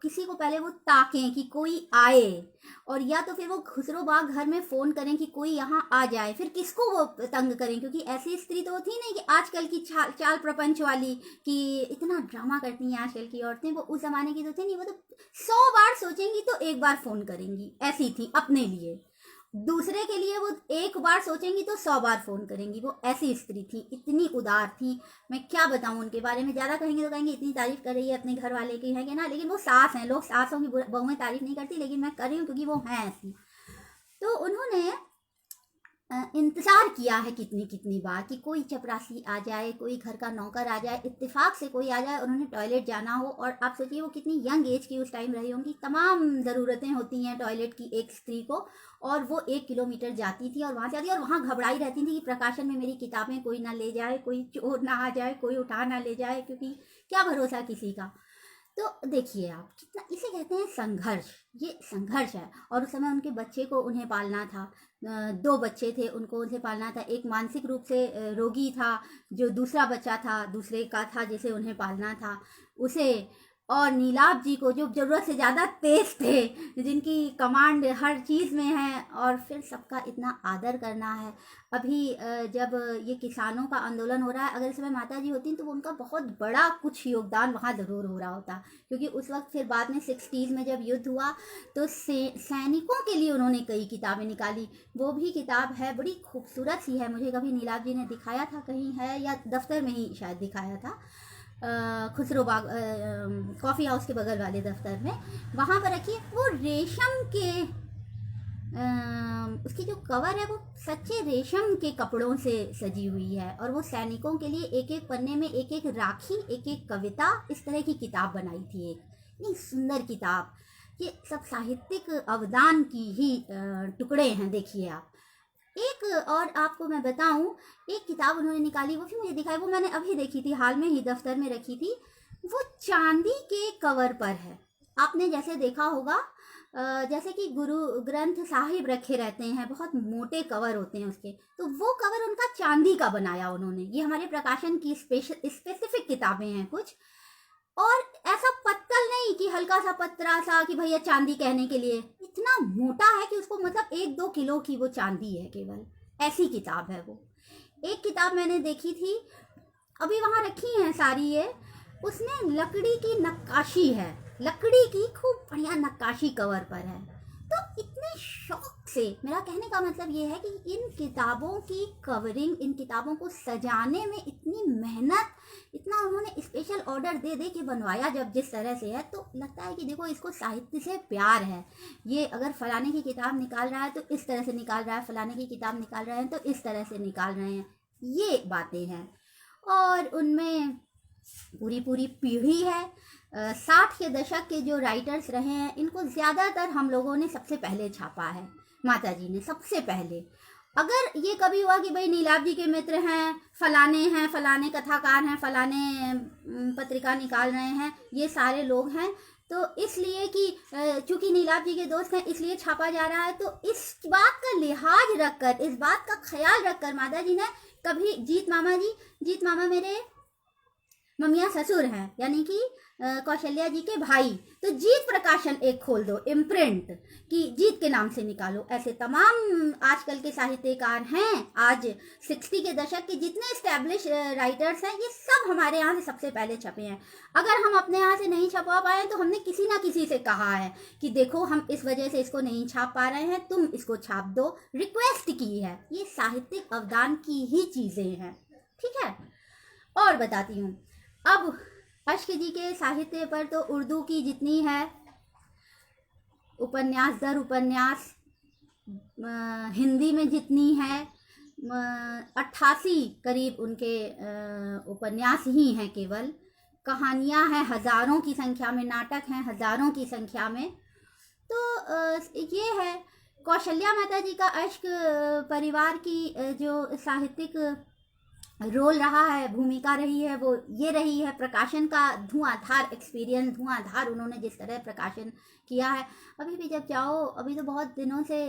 [SPEAKER 1] किसी को पहले वो ताकें कि कोई आए, और या तो फिर वो खुसरो बाग घर में फ़ोन करें कि कोई यहाँ आ जाए, फिर किसको वो तंग करें, क्योंकि ऐसी स्त्री तो थी नहीं कि आजकल की चाल प्रपंच वाली कि इतना ड्रामा करती हैं आजकल की औरतें, वो उस ज़माने की तो थी नहीं। वो तो 100 बार सोचेंगी तो एक बार फ़ोन करेंगी, ऐसी थी अपने लिए। दूसरे के लिए वो एक बार सोचेंगी तो 100 बार फ़ोन करेंगी, वो ऐसी स्त्री थी, इतनी उदार थी। मैं क्या बताऊँ उनके बारे में, ज़्यादा कहेंगे तो कहेंगे इतनी तारीफ़ कर रही है अपने घर वाले की, है कि ना। लेकिन वो सास हैं, लोग सासों की बहुएं तारीफ़ नहीं करती, लेकिन मैं कर रही हूँ क्योंकि वो हैं ऐसी। तो उन्होंने इंतज़ार किया है कितनी कितनी बार कि कोई चपरासी आ जाए, कोई घर का नौकर आ जाए, इत्तेफाक से कोई आ जाए, उन्होंने टॉयलेट जाना हो। और आप सोचिए वो कितनी यंग एज की उस टाइम रही होंगी, तमाम ज़रूरतें होती हैं टॉयलेट की एक स्त्री को, और वो 1 किलोमीटर जाती थी और वहाँ से आती, और वहाँ घबराई रहती थी कि प्रकाशन में मेरी किताबें कोई ना ले जाए, कोई चोर ना आ जाए, कोई उठा ना ले जाए, क्योंकि क्या भरोसा किसी का। तो देखिए आप, कितना इसे कहते हैं संघर्ष, ये संघर्ष है। और उस समय उनके बच्चे को उन्हें पालना था, 2 बच्चे थे उनको, उन्हें पालना था। एक मानसिक रूप से रोगी था, जो दूसरा बच्चा था दूसरे का था जिसे उन्हें पालना था, उसे। और नीलाभ जी को, जो ज़रूरत से ज़्यादा तेज थे, जिनकी कमांड हर चीज़ में है, और फिर सबका इतना आदर करना है। अभी जब ये किसानों का आंदोलन हो रहा है, अगर इस समय माता जी होती तो उनका बहुत बड़ा कुछ योगदान वहाँ ज़रूर हो रहा होता, क्योंकि उस वक्त फिर बाद में 60s में जब युद्ध हुआ तो सैनिकों के लिए उन्होंने कई किताबें निकाली। वो भी किताब है, बड़ी खूबसूरत सी है, मुझे कभी नीलाभ जी ने दिखाया था, कहीं है या दफ्तर में ही शायद दिखाया था, खुसरो बाग कॉफ़ी हाउस के बगल वाले दफ्तर में, वहाँ पर रखी है। वो रेशम के उसकी जो कवर है वो सच्चे रेशम के कपड़ों से सजी हुई है, और वो सैनिकों के लिए एक एक पन्ने में एक एक राखी, एक एक कविता, इस तरह की किताब बनाई थी। एक इतनी सुंदर किताब, ये सब साहित्यिक अवदान की ही टुकड़े हैं। देखिए आप, एक और आपको मैं बताऊं, एक किताब उन्होंने निकाली, वो भी मुझे दिखाई, वो मैंने अभी देखी थी, हाल में ही दफ्तर में रखी थी। वो चांदी के कवर पर है। आपने जैसे देखा होगा, जैसे कि गुरु ग्रंथ साहिब रखे रहते हैं, बहुत मोटे कवर होते हैं उसके, तो वो कवर उनका चांदी का बनाया उन्होंने। ये हमारे प्रकाशन की स्पेसिफिक किताबें हैं कुछ, और ऐसा पत्तल नहीं कि हल्का सा पतरा सा कि भैया चांदी कहने के लिए, इतना मोटा है कि उसको मतलब 1-2 किलो की वो चांदी है केवल, ऐसी किताब है वो। एक किताब मैंने देखी थी, अभी वहाँ रखी हैं सारी ये, उसमें लकड़ी की नक्काशी है, लकड़ी की खूब बढ़िया नक्काशी कवर पर है। तो इतने शौक से, मेरा कहने का मतलब ये है कि इन किताबों की कवरिंग, इन किताबों को सजाने में इतनी मेहनत, इतना उन्होंने स्पेशल ऑर्डर दे दे के बनवाया जब जिस तरह से है, तो लगता है कि देखो इसको साहित्य से प्यार है। ये अगर फलाने की किताब निकाल रहा है तो इस तरह से निकाल रहा है, फलाने की किताब निकाल रहे हैं तो इस तरह से निकाल रहे हैं, ये बातें हैं। और उनमें पूरी पूरी पीढ़ी है। 60 के दशक के जो राइटर्स रहे हैं, इनको ज़्यादातर हम लोगों ने सबसे पहले छापा है, माता जी ने सबसे पहले। अगर ये कभी हुआ कि भाई नीलाभ जी के मित्र हैं, फलाने कथाकार हैं, फलाने पत्रिका निकाल रहे हैं, ये सारे लोग हैं, तो इसलिए कि चूंकि नीलाभ जी के दोस्त हैं इसलिए छापा जा रहा है, तो इस बात का लिहाज रखकर, इस बात का ख्याल रखकर माता जी ने कभी, जीत मामा मेरे ममिया ससुर हैं, यानी कि कौशल्या जी के भाई, तो जीत प्रकाशन एक खोल दो, इम्प्रिंट, कि जीत के नाम से निकालो। ऐसे तमाम आजकल के साहित्यकार हैं, आज 60 के दशक के जितने स्टैब्लिश राइटर्स हैं, ये सब हमारे यहाँ से सबसे पहले छपे हैं। अगर हम अपने यहाँ से नहीं छपवा पाए तो हमने किसी ना किसी से कहा है कि देखो हम इस वजह से इसको नहीं छाप पा रहे हैं, तुम इसको छाप दो, रिक्वेस्ट की है। ये साहित्यिक अवदान की ही चीज़ें हैं, ठीक है। और बताती हूँ, अब अश्क जी के साहित्य पर तो उर्दू की जितनी है उपन्यास दर उपन्यास, हिंदी में जितनी है 88 करीब उनके उपन्यास ही हैं केवल, कहानियाँ हैं हज़ारों की संख्या में, नाटक हैं हज़ारों की संख्या में। तो ये है कौशल्या माता जी का अश्क परिवार की जो साहित्यिक रोल रहा है, भूमिका रही है, वो ये रही है प्रकाशन का धुआंधार एक्सपीरियंस, धुआंधार उन्होंने जिस तरह प्रकाशन किया है। अभी भी जब जाओ, अभी तो बहुत दिनों से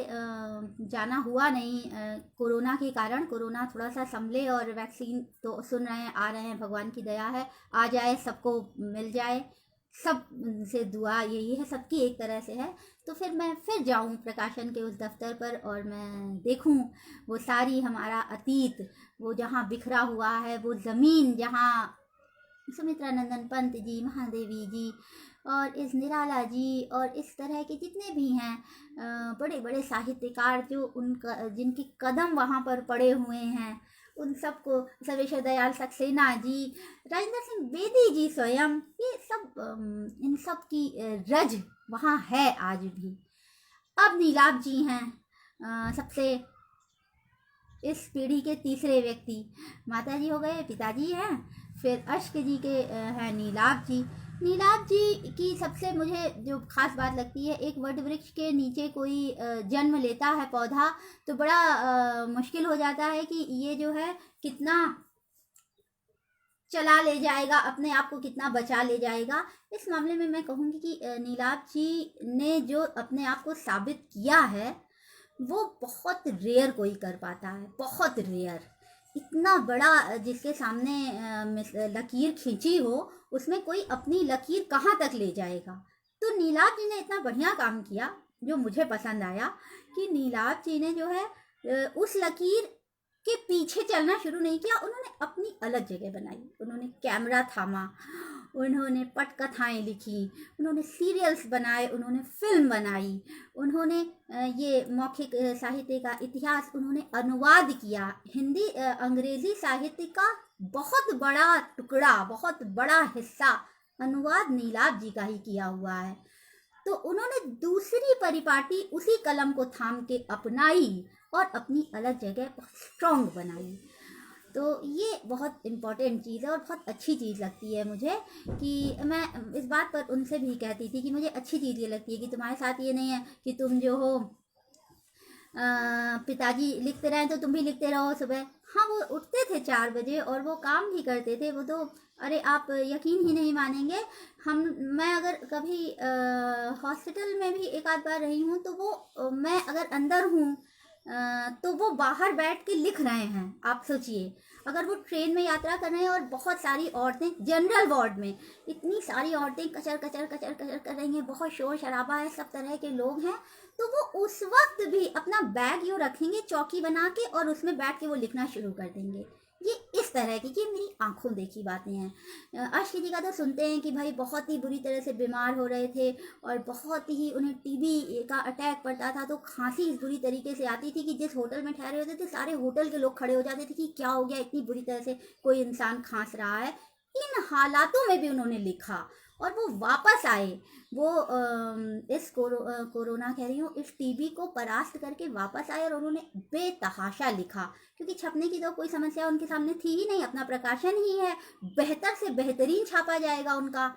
[SPEAKER 1] जाना हुआ नहीं कोरोना के कारण, कोरोना थोड़ा सा संभले और वैक्सीन तो सुन रहे हैं आ रहे हैं, भगवान की दया है आ जाए, सबको मिल जाए, सब से दुआ यही है, सबकी एक तरह से है। तो फिर मैं फिर जाऊं प्रकाशन के उस दफ्तर पर और मैं देखूं वो सारी हमारा अतीत, वो जहाँ बिखरा हुआ है, वो ज़मीन जहाँ सुमित्रा नंदन पंत जी, महादेवी जी और इस निराला जी और इस तरह के जितने भी हैं बड़े बड़े साहित्यकार जो उनका जिनके कदम वहाँ पर पड़े हुए हैं, उन सबको, सर्वेश्वर दयाल सक्सेना जी, राजेंद्र सिंह बेदी जी स्वयं, ये सब इन सब की रज वहाँ है आज भी। अब नीलाभ जी हैं सबसे इस पीढ़ी के तीसरे व्यक्ति, माता जी हो गए, पिताजी हैं, फिर अश्क जी के हैं नीलाभ जी। नीलाभ जी की सबसे मुझे जो खास बात लगती है, एक वट वृक्ष के नीचे कोई जन्म लेता है पौधा तो बड़ा मुश्किल हो जाता है कि ये जो है कितना चला ले जाएगा, अपने आप को कितना बचा ले जाएगा। इस मामले में मैं कहूँगी कि नीलाभ जी ने जो अपने आप को साबित किया है वो बहुत रेयर कोई कर पाता है, बहुत रेयर। इतना बड़ा जिसके सामने लकीर खींची हो, उसमें कोई अपनी लकीर कहाँ तक ले जाएगा। तो नीलाभ जी ने इतना बढ़िया काम किया, जो मुझे पसंद आया कि नीलाभ जी ने जो है उस लकीर के पीछे चलना शुरू नहीं किया, उन्होंने अपनी अलग जगह बनाई। उन्होंने कैमरा थामा, उन्होंने पटकथाएं लिखी, उन्होंने सीरियल्स बनाए, उन्होंने फिल्म बनाई, उन्होंने ये मौखिक साहित्य का इतिहास उन्होंने अनुवाद किया। हिंदी अंग्रेजी साहित्य का बहुत बड़ा टुकड़ा, बहुत बड़ा हिस्सा अनुवाद नीलाभ जी का ही किया हुआ है। तो उन्होंने दूसरी परिपाटी उसी कलम को थाम के अपनाई और अपनी अलग जगह बहुत स्ट्रॉन्ग बनाई। तो ये बहुत इम्पॉर्टेंट चीज़ है और बहुत अच्छी चीज़ लगती है मुझे, कि मैं इस बात पर उनसे भी कहती थी कि मुझे अच्छी चीज़ ये लगती है कि तुम्हारे साथ ये नहीं है कि तुम जो हो पिताजी लिखते रहे तो तुम भी लिखते रहो सुबह। हाँ, वो उठते थे 4 बजे और वो काम भी करते थे। वो तो अरे आप यकीन ही नहीं मानेंगे, मैं अगर कभी हॉस्पिटल में भी एक आध बार रही हूँ तो वो मैं अगर अंदर हूँ तो वो बाहर बैठ के लिख रहे हैं। आप सोचिए, अगर वो ट्रेन में यात्रा कर रहे हैं और बहुत सारी औरतें जनरल वार्ड में, इतनी सारी औरतें कचर कचर कचर कचर कर रही हैं, बहुत शोर शराबा है, सब तरह के लोग हैं, तो वो उस वक्त भी अपना बैग यूँ रखेंगे चौकी बना के और उसमें बैठ के वो लिखना शुरू कर देंगे। ये इस तरह की, ये मेरी आंखों देखी बातें हैं। अश्क जी का तो सुनते हैं कि भाई बहुत ही बुरी तरह से बीमार हो रहे थे और बहुत ही उन्हें टीबी का अटैक पड़ता था, तो खांसी इस बुरी तरीके से आती थी कि जिस होटल में ठहरे होते थे सारे होटल के लोग खड़े हो जाते थे कि क्या हो गया, इतनी बुरी तरह से कोई इंसान खांस रहा है। इन हालातों में भी उन्होंने लिखा और वो वापस आए। वो इस कोरोना कह रही हूँ, इस टीबी को परास्त करके वापस आए और उन्होंने बेतहाशा लिखा, क्योंकि छपने की तो कोई समस्या उनके सामने थी ही नहीं, अपना प्रकाशन ही है, बेहतर से बेहतरीन छापा जाएगा उनका,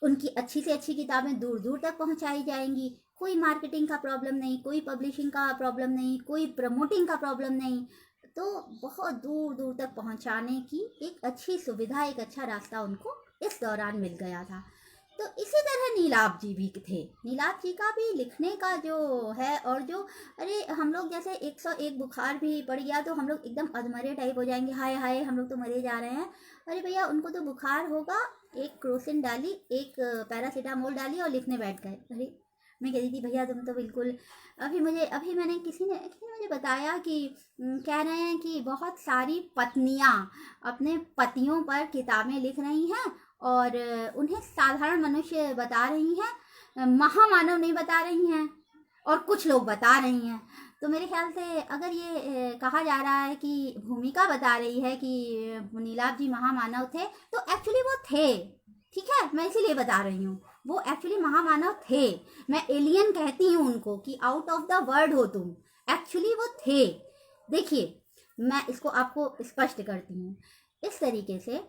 [SPEAKER 1] उनकी अच्छी से अच्छी किताबें दूर दूर तक पहुंचाई जाएंगी। कोई मार्केटिंग का प्रॉब्लम नहीं, कोई पब्लिशिंग का प्रॉब्लम नहीं, कोई प्रमोटिंग का प्रॉब्लम नहीं, तो बहुत दूर दूर तक पहुंचाने की एक अच्छी सुविधा, एक अच्छा रास्ता उनको इस दौरान मिल गया था। तो इसी तरह नीलाभ जी भी थे। नीलाभ जी का भी लिखने का जो है, और जो अरे हम लोग जैसे 101 बुखार भी पड़ गया तो हम लोग एकदम अधमरे टाइप हो जाएंगे, हाय हाय हम लोग तो मरे जा रहे हैं। अरे भैया, उनको तो बुखार होगा, एक क्रोसिन डाली, एक पैरासीटामोल डाली और लिखने बैठ गए। अरे मैं कह रही थी भैया तुम तो बिल्कुल, अभी मैंने किसी ने मुझे बताया कि कह रहे हैं कि बहुत सारी पत्नियां अपने पतियों पर किताबें लिख रही हैं और उन्हें साधारण मनुष्य बता रही हैं, महामानव नहीं बता रही हैं, और कुछ लोग बता रही हैं। तो मेरे ख्याल से अगर ये कहा जा रहा है कि भूमिका बता रही है कि नीलाभ जी महामानव थे, तो एक्चुअली वो थे, ठीक है, मैं इसीलिए बता रही हूँ, वो एक्चुअली महामानव थे। मैं एलियन कहती हूँ उनको कि आउट ऑफ द वर्ल्ड हो तुम, एक्चुअली वो थे। देखिए, मैं इसको आपको स्पष्ट करती हूँ इस तरीके से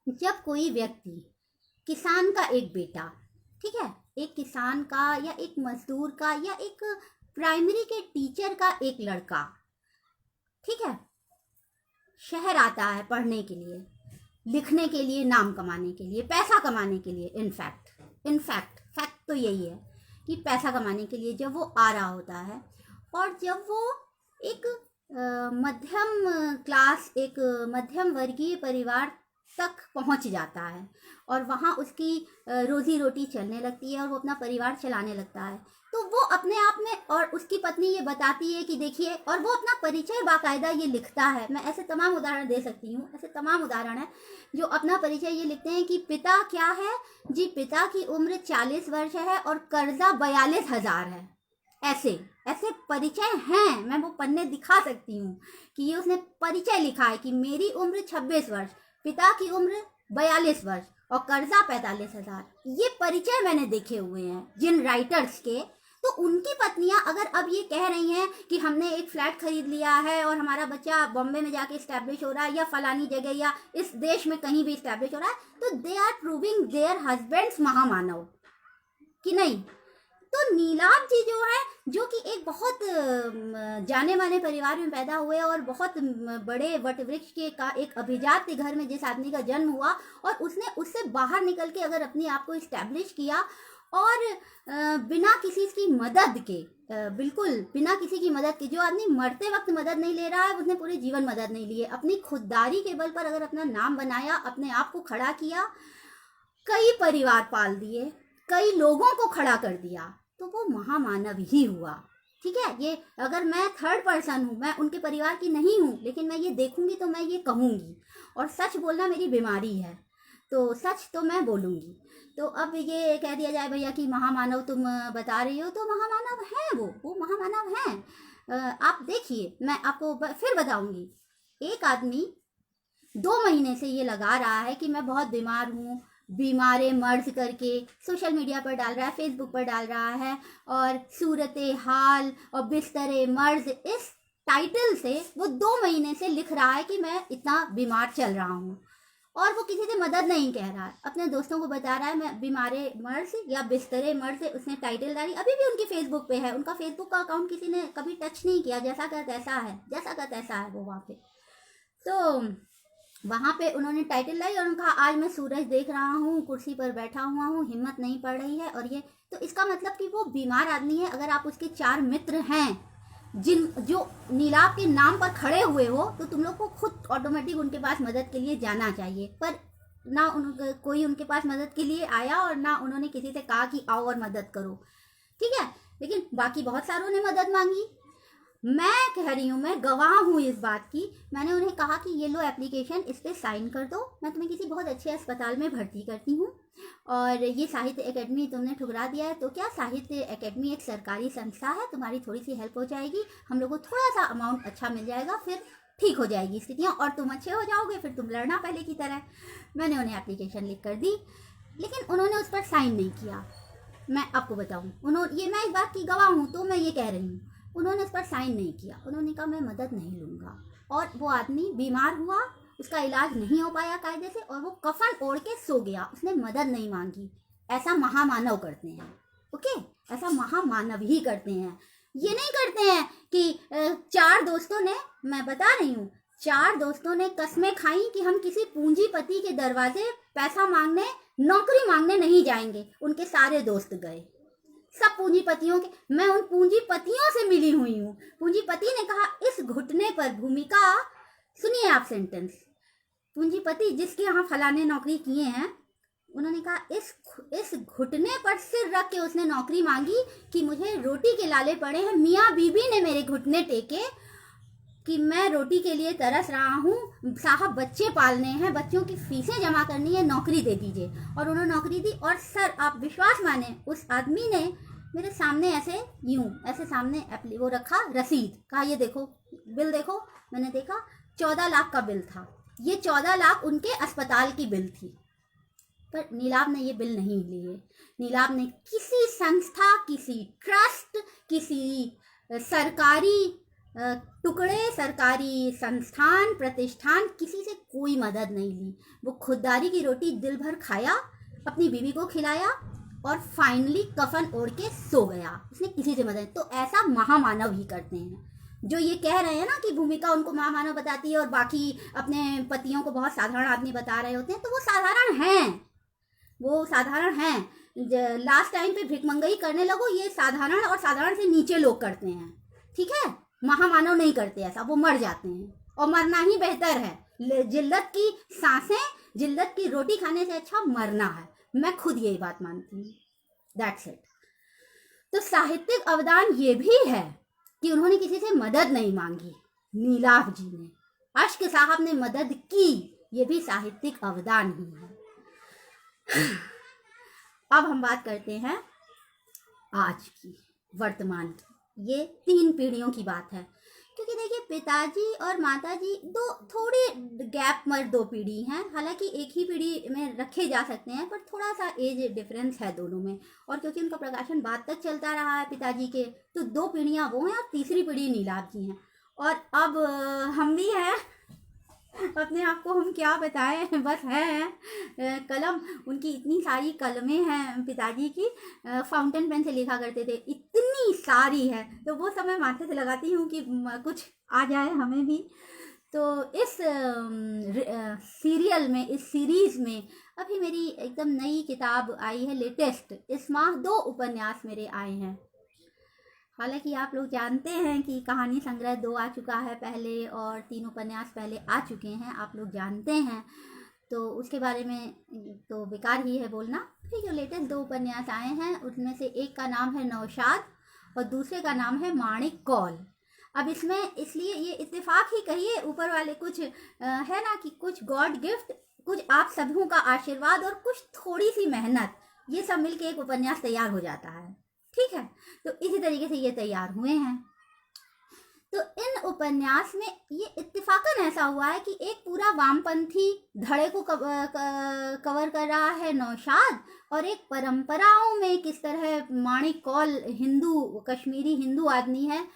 [SPEAKER 1] जब कोई व्यक्ति, किसान का एक बेटा, ठीक है, एक किसान का या एक मजदूर का या एक प्राइमरी के टीचर का एक लड़का, ठीक है, शहर आता है पढ़ने के लिए, लिखने के लिए, नाम कमाने के लिए, पैसा कमाने के लिए, इनफैक्ट फैक्ट तो यही है कि पैसा कमाने के लिए जब वो आ रहा होता है और जब वो एक मध्यम क्लास, एक मध्यम वर्गीय परिवार तक पहुंच जाता है और वहाँ उसकी रोजी रोटी चलने लगती है और वो अपना परिवार चलाने लगता है, तो वो अपने आप में, और उसकी पत्नी ये बताती है कि देखिए, और वो अपना परिचय बाकायदा ये लिखता है। मैं ऐसे तमाम उदाहरण दे सकती हूँ, ऐसे तमाम उदाहरण हैं जो अपना परिचय ये लिखते हैं कि पिता क्या है जी, पिता की उम्र 40 वर्ष है और कर्जा 42,000 है। ऐसे ऐसे परिचय हैं, मैं वो पन्ने दिखा सकती हूँ कि ये उसने परिचय लिखा है कि मेरी उम्र 26 वर्ष, पिता की उम्र 42 वर्ष और कर्जा 45,000। ये परिचय मैंने देखे हुए हैं जिन राइटर्स के। तो उनकी पत्नियां अगर अब ये कह रही हैं कि हमने एक फ्लैट खरीद लिया है और हमारा बच्चा बॉम्बे में जाके इस्टेब्लिश हो रहा है या फलानी जगह या इस देश में कहीं भी इस्टेब्लिश हो रहा है, तो they are proving their husbands महामानव कि नहीं। तो नीलाभ जी जो है, जो कि एक बहुत जाने माने परिवार में पैदा हुए और बहुत बड़े वट वृक्ष के का एक अभिजात घर में जिस आदमी का जन्म हुआ और उसने उससे बाहर निकल के अगर अपने आप को इस्टेब्लिश किया और बिना किसी की मदद के, बिल्कुल बिना किसी की मदद के, जो आदमी मरते वक्त मदद नहीं ले रहा है उसने पूरे जीवन मदद नहीं ली है, अपनी खुददारी के बल पर अगर अपना नाम बनाया, अपने आप को खड़ा किया, कई परिवार पाल दिए, कई लोगों को खड़ा कर दिया, तो वो महामानव ही हुआ। ठीक है, ये अगर मैं थर्ड पर्सन हूँ, मैं उनके परिवार की नहीं हूँ, लेकिन मैं ये देखूंगी तो मैं ये कहूँगी, और सच बोलना मेरी बीमारी है, तो सच तो मैं बोलूँगी। तो अब ये कह दिया जाए भैया कि महामानव तुम बता रही हो, तो महामानव हैं वो महामानव हैं। आप देखिए, मैं आपको फिर बताऊंगी। एक आदमी 2 महीने से ये लगा रहा है कि मैं बहुत बीमार हूँ, बीमारे मर्ज करके सोशल मीडिया पर डाल रहा है, फेसबुक पर डाल रहा है, और सूरत हाल और बिस्तरे मर्ज, इस टाइटल से वो 2 महीने से लिख रहा है कि मैं इतना बीमार चल रहा हूँ, और वो किसी से मदद नहीं कह रहा है, अपने दोस्तों को बता रहा है मैं बीमारे मर्ज या बिस्तरे मर्ज, उसने टाइटल डाली, अभी भी उनकी फेसबुक पे है, उनका फेसबुक का अकाउंट किसी ने कभी टच नहीं किया, जैसा का तैसा है, जैसा का तैसा है वो वहाँ पे। तो वहाँ पे उन्होंने टाइटल लाई और उनका आज मैं सूरज देख रहा हूँ, कुर्सी पर बैठा हुआ हूँ, हिम्मत नहीं पड़ रही है, और ये तो इसका मतलब कि वो बीमार आदमी है। अगर आप उसके 4 मित्र हैं जो नीलाभ के नाम पर खड़े हुए हो, तो तुम लोग को खुद ऑटोमेटिक उनके पास मदद के लिए जाना चाहिए, पर ना कोई उनके पास मदद के लिए आया और ना उन्होंने किसी से कहा कि आओ और मदद करो। ठीक है, लेकिन बाकी बहुत सारों ने मदद मांगी। मैं कह रही हूँ, मैं गवाह हूँ इस बात की। मैंने उन्हें कहा कि ये लो एप्लीकेशन, इस पर साइन कर दो, मैं तुम्हें किसी बहुत अच्छे अस्पताल में भर्ती करती हूँ, और ये साहित्य एकेडमी तुमने ठुकरा दिया है, तो क्या साहित्य एकेडमी एक सरकारी संस्था है, तुम्हारी थोड़ी सी हेल्प हो जाएगी, हम लोग को थोड़ा सा अमाउंट अच्छा मिल जाएगा, फिर ठीक हो जाएगी स्थितियाँ और तुम अच्छे हो जाओगे, फिर तुम लड़ना पहले की तरह। मैंने उन्हें एप्लीकेशन लिख कर दी, लेकिन उन्होंने उस पर साइन नहीं किया। मैं आपको बताऊँ, ये मैं इस बात की गवाह हूँ, तो मैं ये कह रही हूँ, उन्होंने उस पर साइन नहीं किया, उन्होंने कहा मैं मदद नहीं लूँगा, और वो आदमी बीमार हुआ, उसका इलाज नहीं हो पाया कायदे से, और वो कफन ओढ़ के सो गया, उसने मदद नहीं मांगी। ऐसा महामानव करते हैं, ओके, ऐसा महामानव ही करते हैं। ये नहीं करते हैं कि 4 दोस्तों ने, मैं बता रही हूँ, 4 दोस्तों ने कस्में खाई कि हम किसी पूंजीपति के दरवाजे पैसा मांगने, नौकरी मांगने नहीं जाएंगे। उनके सारे दोस्त गए, सब पूंजीपतियों के, मैं उन पूंजीपतियों से मिली हुई हूँ। पूंजीपति ने कहा इस घुटने पर भूमिका, सुनिए आप सेंटेंस, पूंजीपति जिसके यहाँ फलाने नौकरी किए हैं, उन्होंने कहा इस घुटने पर सिर रख के उसने नौकरी मांगी कि मुझे रोटी के लाले पड़े हैं, मियाँ बीबी ने मेरे घुटने टेके कि मैं रोटी के लिए तरस रहा हूँ, साहब बच्चे पालने हैं, बच्चों की फीसें जमा करनी है, नौकरी दे दीजिए। और उन्होंने नौकरी दी, और सर आप विश्वास माने, उस आदमी ने मेरे सामने ऐसे सामने वो रखा रसीद, कहा ये देखो बिल देखो। मैंने देखा 14 लाख का बिल था, ये 14 लाख उनके अस्पताल की बिल थी, पर नीलाभ ने ये बिल नहीं लिए। नीलाभ ने किसी संस्था, किसी ट्रस्ट, किसी सरकारी टुकड़े, सरकारी संस्थान, प्रतिष्ठान, किसी से कोई मदद नहीं ली। वो खुददारी की रोटी दिल भर खाया, अपनी बीवी को खिलाया और फाइनली कफन ओढ़ के सो गया। उसने किसी से मदद। तो ऐसा महामानव ही करते हैं। जो ये कह रहे हैं ना कि भूमिका उनको महामानव बताती है और बाकी अपने पतियों को बहुत साधारण आदमी बता रहे होते हैं, तो वो साधारण हैं, वो साधारण हैं। लास्ट टाइम पे भिखमंगई करने लगो, ये साधारण और साधारण से नीचे लोग करते हैं, ठीक है। महामानव नहीं करते ऐसा, वो मर जाते हैं और मरना ही बेहतर है। जिल्लत की सांसें, जिल्लत की रोटी खाने से अच्छा मरना है। मैं खुद यही बात मानती हूँ। That's it. तो साहित्यिक अवदान ये भी है कि उन्होंने किसी से मदद नहीं मांगी। नीलाभ जी ने, अश्क साहब ने मदद की, ये भी साहित्यिक अवदान ही है। अब हम बात करते हैं आज की, वर्तमान की। ये 3 पीढ़ियों की बात है, क्योंकि देखिए पिताजी और माताजी दो थोड़ी गैप मर 2 पीढ़ी हैं। हालांकि एक ही पीढ़ी में रखे जा सकते हैं, पर थोड़ा सा एज डिफरेंस है दोनों में। और क्योंकि उनका प्रकाशन बाद तक चलता रहा है पिताजी के, तो 2 पीढ़ियां वो हैं और तीसरी पीढ़ी नीलाभ जी हैं। और अब हम भी हैं, अपने आप को हम क्या बताएं, बस है कलम। उनकी इतनी सारी कलमें हैं पिताजी की, फाउंटेन पेन से लिखा करते थे, इतनी सारी है। तो वो सब मैं माथे से लगाती हूँ कि कुछ आ जाए हमें भी। तो इस सीरियल में, इस सीरीज़ में अभी मेरी एकदम नई किताब आई है, लेटेस्ट। इस माह 2 उपन्यास मेरे आए हैं। हालांकि आप लोग जानते हैं कि कहानी संग्रह 2 आ चुका है पहले, और 3 उपन्यास पहले आ चुके हैं, आप लोग जानते हैं। तो उसके बारे में तो बेकार ही है बोलना। फिर जो लेटेस्ट 2 उपन्यास आए हैं, उसमें से एक का नाम है नौशाद और दूसरे का नाम है माणिक कौल। अब इसमें इसलिए ये इत्तेफाक ही कहिए, ऊपर वाले कुछ है ना कि कुछ गॉड गिफ्ट, कुछ आप सभी का आशीर्वाद और कुछ थोड़ी सी मेहनत, ये सब मिलके एक उपन्यास तैयार हो जाता है, ठीक है। तो इसी तरीके से ये तैयार हुए हैं। तो इन उपन्यास में ये इत्तेफाकन ऐसा हुआ है कि एक पूरा वामपंथी धड़े को कवर कर रहा है नौशाद, और एक परंपराओं में किस तरह माणिक कौल हिंदू, कश्मीरी हिंदू आदमी है,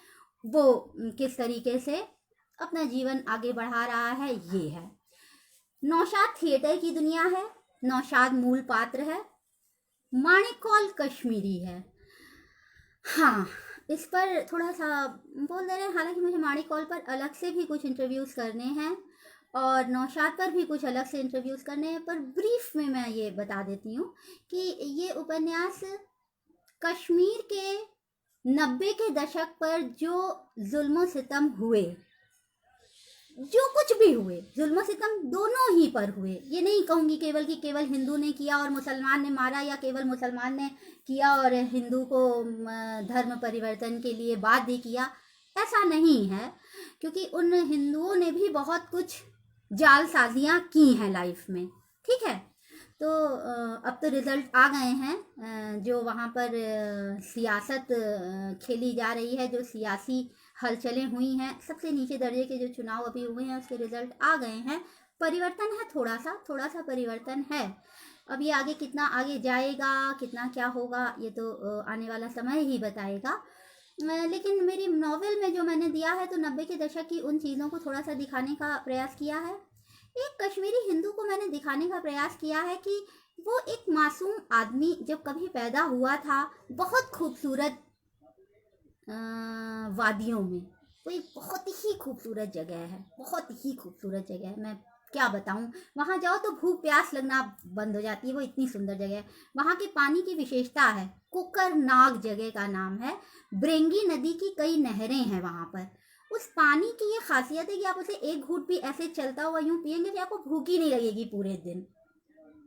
[SPEAKER 1] वो किस तरीके से अपना जीवन आगे बढ़ा रहा है, ये है। नौशाद थिएटर की दुनिया है, नौशाद मूल पात्र है, माणिक कौल कश्मीरी है। हाँ, इस पर थोड़ा सा बोल दे रहे हैं। हालांकि मुझे माणिक कौल पर अलग से भी कुछ इंटरव्यूज़ करने हैं और नौशाद पर भी कुछ अलग से इंटरव्यूज़ करने हैं, पर ब्रीफ में मैं ये बता देती हूँ कि ये उपन्यास कश्मीर के 90 के दशक पर जो जुल्म सितम हुए, जो कुछ भी हुए, जुल्म सितम दोनों ही पर हुए। ये नहीं कहूँगी केवल कि केवल हिंदू ने किया और मुसलमान ने मारा, या केवल मुसलमान ने किया और हिंदू को धर्म परिवर्तन के लिए बाध्य किया, ऐसा नहीं है। क्योंकि उन हिंदुओं ने भी बहुत कुछ जालसाजियाँ की हैं लाइफ में, ठीक है। तो अब तो रिज़ल्ट आ गए हैं, जो वहाँ पर सियासत खेली जा रही है, जो सियासी हलचलें हुई हैं, सबसे नीचे दर्जे के जो चुनाव अभी हुए हैं उसके रिजल्ट आ गए हैं। परिवर्तन है, थोड़ा सा परिवर्तन है। अब ये आगे कितना आगे जाएगा, कितना क्या होगा, ये तो आने वाला समय ही बताएगा। लेकिन मेरी नॉवेल में जो मैंने दिया है, तो 90 के दशक की उन चीज़ों को थोड़ा सा दिखाने का प्रयास किया है। एक कश्मीरी हिंदू को मैंने दिखाने का प्रयास किया है कि वो एक मासूम आदमी जब कभी पैदा हुआ था, बहुत खूबसूरत वादियों में, वो एक बहुत ही खूबसूरत जगह है, बहुत ही खूबसूरत जगह है। मैं क्या बताऊँ, वहाँ जाओ तो भूख प्यास लगना बंद हो जाती है, वो इतनी सुंदर जगह है। वहाँ के पानी की विशेषता है, कुकरनाग जगह का नाम है। ब्रेंगी नदी की कई नहरें हैं वहाँ पर। उस पानी की ये खासियत है कि आप उसे एक घूंट भी ऐसे चलता हुआ यूँ पियेंगे कि आपको भूख ही नहीं लगेगी पूरे दिन।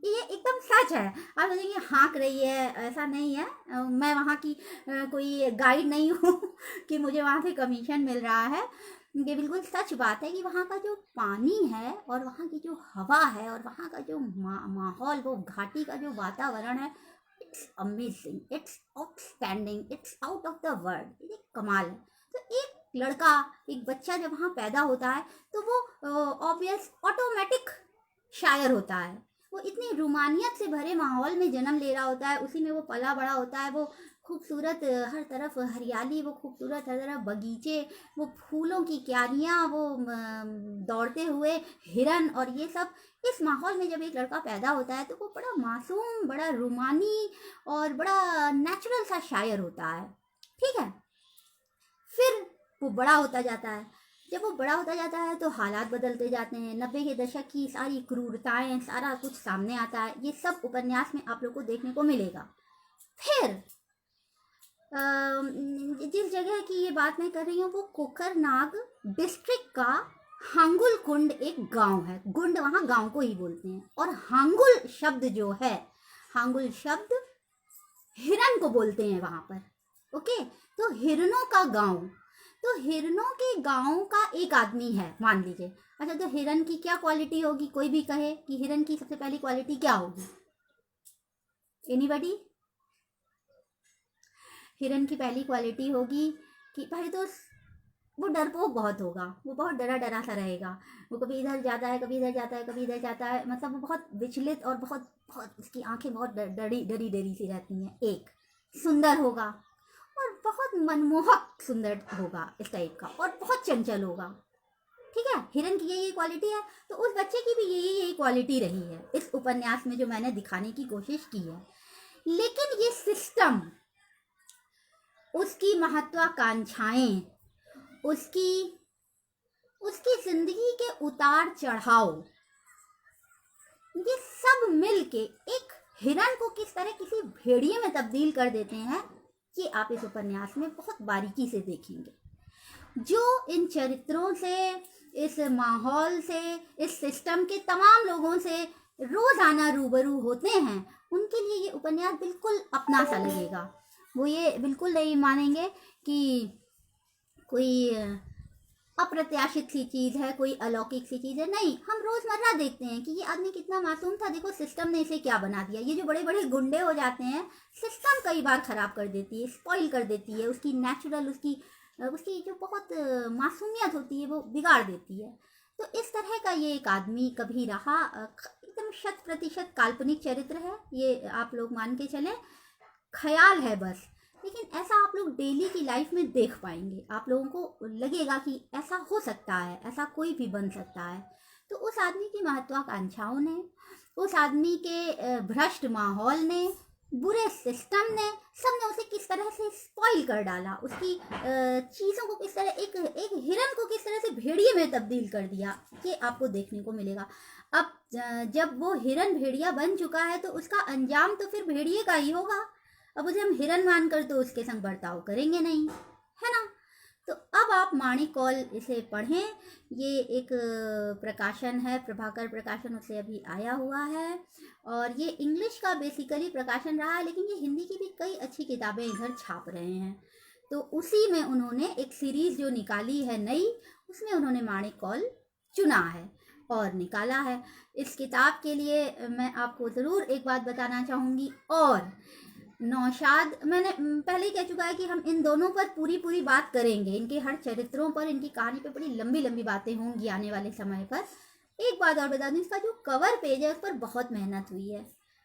[SPEAKER 1] ये एकदम सच है। आप सोचेंगे हाँक रही है, ऐसा नहीं है। मैं वहाँ की कोई गाइड नहीं हूँ कि मुझे वहाँ से कमीशन मिल रहा है। ये बिल्कुल सच बात है कि वहाँ का जो पानी है और वहाँ की जो हवा है और वहाँ का जो माहौल, वो घाटी का जो वातावरण है, it's amazing, it's outstanding, it's out of the world. ये कमाल है। तो एक लड़का, एक बच्चा जब वहाँ पैदा होता है तो वो ऑब्वियस ऑटोमेटिक शायर होता है। वो इतनी रूमानियत से भरे माहौल में जन्म ले रहा होता है, उसी में वो पला बड़ा होता है, वो खूबसूरत हर तरफ हरियाली, वो खूबसूरत हर तरफ बगीचे, वो फूलों की क्यारियाँ, वो दौड़ते हुए हिरन और ये सब। इस माहौल में जब एक लड़का पैदा होता है तो वो बड़ा मासूम, बड़ा रूमानी और बड़ा नेचुरल सा शायर होता है। ठीक है, फिर वो बड़ा होता जाता है। जब वो बड़ा होता जाता है तो हालात बदलते जाते हैं। 90 के दशक की सारी क्रूरताएं, सारा कुछ सामने आता है। ये सब उपन्यास में आप लोग को देखने को मिलेगा। फिर जिस जगह की ये बात मैं कर रही हूँ वो कोकरनाग डिस्ट्रिक्ट का हांगुल कुंड एक गांव है। गुंड वहाँ गांव को ही बोलते हैं। और हांगुल शब्द जो है, हांगुल शब्द हिरन को बोलते हैं वहाँ पर। ओके, तो हिरनों का गांव, तो हिरनों के गांव का एक आदमी है मान लीजिए। अच्छा, तो हिरन की क्या क्वालिटी होगी? कोई भी कहे कि हिरन की सबसे पहली क्वालिटी क्या होगी? एनीबडी? हिरन की पहली क्वालिटी होगी कि भाई तो वो डरपोक बहुत होगा। वो बहुत डरा डरा सा रहेगा। वो कभी इधर जाता है, कभी इधर जाता है, कभी इधर जाता है। मतलब वो बहुत विचलित और बहुत बहुत उसकी आंखें बहुत डरी डरी डरी सी रहती हैं। एक सुंदर होगा और बहुत मनमोहक सुंदर होगा इस टाइप का, और बहुत चंचल होगा। ठीक है, हिरन की यही क्वालिटी है। तो उस बच्चे की भी यही क्वालिटी रही है इस उपन्यास में जो मैंने दिखाने की कोशिश की है। लेकिन ये सिस्टम, उसकी महत्वाकांक्षाएं, उसकी उसकी जिंदगी के उतार चढ़ाव, ये सब मिलके एक हिरन को किस तरह किसी भेड़िए में तब्दील कर देते हैं, ये आप इस उपन्यास में बहुत बारीकी से देखेंगे। जो इन चरित्रों से, इस माहौल से, इस सिस्टम के तमाम लोगों से रोजाना रूबरू होते हैं, उनके लिए ये उपन्यास बिल्कुल अपना सा लगेगा। वो ये बिल्कुल नहीं मानेंगे कि कोई अप्रत्याशित सी चीज़ है, कोई अलौकिक सी चीज़ है। नहीं, हम रोज़मर्रा देखते हैं कि ये आदमी कितना मासूम था, देखो सिस्टम ने इसे क्या बना दिया। ये जो बड़े बड़े गुंडे हो जाते हैं, सिस्टम कई बार ख़राब कर देती है, स्पॉइल कर देती है। उसकी नेचुरल, उसकी उसकी जो बहुत मासूमियत होती है वो बिगाड़ देती है। तो इस तरह का ये एक आदमी कभी रहा। एकदम 100% काल्पनिक चरित्र है ये, आप लोग मान के चलें, ख्याल है बस। लेकिन ऐसा आप लोग डेली की लाइफ में देख पाएंगे। आप लोगों को लगेगा कि ऐसा हो सकता है, ऐसा कोई भी बन सकता है। तो उस आदमी की महत्वाकांक्षाओं ने, उस आदमी के भ्रष्ट माहौल ने, बुरे सिस्टम ने, सब ने उसे किस तरह से स्पॉइल कर डाला। उसकी चीज़ों को किस तरह, एक हिरन को किस तरह से भेड़िए में तब्दील कर दिया, ये आपको देखने को मिलेगा। अब जब वो हिरन भेड़िया बन चुका है तो उसका अंजाम तो फिर भेड़िए का ही होगा। अब उसे हम हिरन मानकर तो उसके संग बर्ताव करेंगे नहीं, है ना। तो अब आप माणिक कौल इसे पढ़ें। ये एक प्रकाशन है, प्रभाकर प्रकाशन, उससे अभी आया हुआ है। और ये इंग्लिश का बेसिकली प्रकाशन रहा है, लेकिन ये हिंदी की भी कई अच्छी किताबें इधर छाप रहे हैं। तो उसी में उन्होंने एक सीरीज़ जो निकाली है नई, उसमें उन्होंने माणिक कौल चुना है और निकाला है। इस किताब के लिए मैं आपको ज़रूर एक बात बताना चाहूँगी। और नौशाद, मैंने पहले ही कह चुका है कि हम इन दोनों पर पूरी बात करेंगे, इनके हर चरित्रों पर, इनकी कहानी पर बड़ी लंबी लंबी बातें होंगी आने वाले समय पर। एक बात और बता दूं, इसका जो कवर पेज है उस पर बहुत मेहनत हुई है।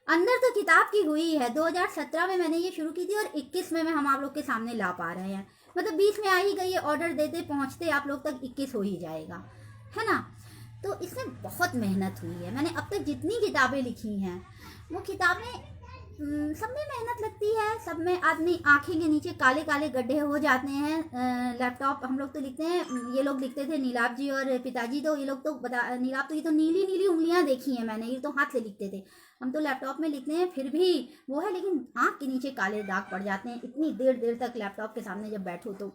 [SPEAKER 1] अंदर तो किताब की हुई है, 2017 में मैंने ये शुरू की थी और 21 में हम आप लोग के सामने ला पा रहे हैं। मतलब 20 में आ ही गई है, ऑर्डर देते पहुँचते आप लोग तक 21 हो ही जाएगा, है ना। तो इसमें बहुत मेहनत हुई है। मैंने अब तक जितनी किताबें लिखी हैं वो किताबें, सब में मेहनत लगती है। सब में आदमी आंखें के नीचे काले काले गड्ढे हो जाते हैं। लैपटॉप, हम लोग तो लिखते हैं, ये लोग लिखते थे नीलाभ जी और पिताजी, तो ये लोग तो नीलाभ तो, ये तो नीली नीली उंगलियां देखी हैं मैंने, ये तो हाथ से लिखते थे। हम तो लैपटॉप में लिखते हैं, फिर भी वो है, लेकिन आँख के नीचे काले दाग पड़ जाते हैं इतनी देर तक लैपटॉप के सामने जब बैठो तो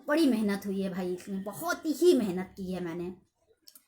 [SPEAKER 1] बड़ी मेहनत हुई है भाई, इसमें बहुत ही मेहनत की है मैंने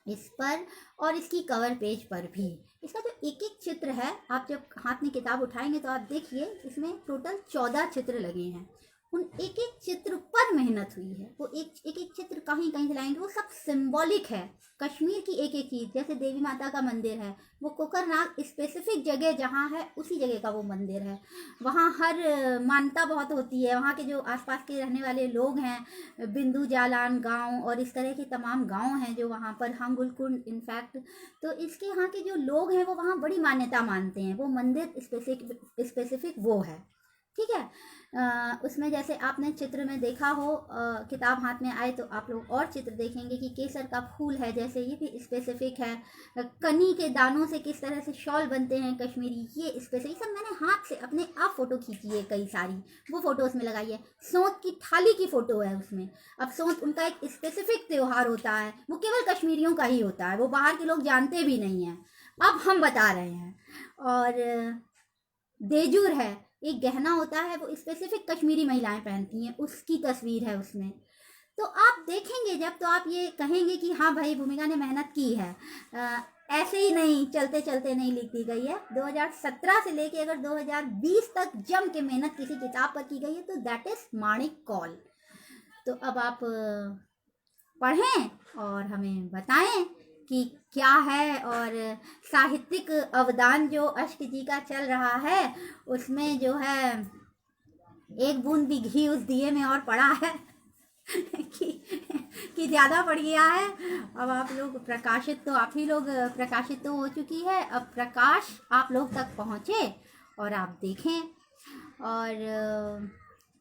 [SPEAKER 1] इस पर, और इसकी कवर पेज पर भी। इसका जो एक एक चित्र है, आप जब हाथ में किताब उठाएंगे तो आप देखिए, इसमें टोटल 14 चित्र लगे हैं। उन एक एक चित्र पर मेहनत हुई है। वो एक चित्र कहीं कहीं से लाएंगे, वो सब सिंबॉलिक है। कश्मीर की एक एक चीज़, जैसे देवी माता का मंदिर है, वो कोकरनाग स्पेसिफिक जगह जहाँ है उसी जगह का वो मंदिर है। वहाँ हर मान्यता बहुत होती है। वहाँ के जो आसपास के रहने वाले लोग हैं, बिंदु जालान गांव और इस तरह के तमाम गांव हैं जो वहाँ पर, हांगुलकुंड इनफैक्ट, तो इसके यहाँ के जो लोग हैं वो वहाँ बड़ी मान्यता मानते हैं। वो मंदिर स्पेसिफिक वो है, ठीक है। उसमें जैसे आपने चित्र में देखा हो, किताब हाथ में आए तो आप लोग और चित्र देखेंगे कि केसर का फूल है, जैसे ये भी स्पेसिफिक है। कनी के दानों से किस तरह से शॉल बनते हैं कश्मीरी, ये स्पेसिफिक सब मैंने हाथ से अपने आप फ़ोटो खींची है कई सारी, वो फ़ोटो उसमें लगाई है। सोंत की थाली की फ़ोटो है उसमें। अब सोंत उनका एक स्पेसिफिक त्यौहार होता है, वो केवल कश्मीरियों का ही होता है, वो बाहर के लोग जानते भी नहीं हैं, अब हम बता रहे हैं। और देजूर है, एक गहना होता है, वो स्पेसिफिक कश्मीरी महिलाएं पहनती हैं, उसकी तस्वीर है उसमें। तो आप देखेंगे जब, तो आप ये कहेंगे कि हाँ भाई भूमिका ने मेहनत की है। ऐसे ही नहीं चलते चलते नहीं लिख दी गई है। 2017 से लेके अगर 2020 तक जम के मेहनत किसी किताब पर की गई है तो दैट इज माणिक कौल। तो अब आप पढ़ें और हमें बताएं कि क्या है। और साहित्यिक अवदान जो अश्क जी का चल रहा है, उसमें जो है एक बूंद भी घी उस दिए में और पड़ा है कि ज़्यादा पड़ गया है। अब आप लोग प्रकाशित, तो आप ही लोग प्रकाशित तो हो चुकी है, अब प्रकाश आप लोग तक पहुँचे और आप देखें। और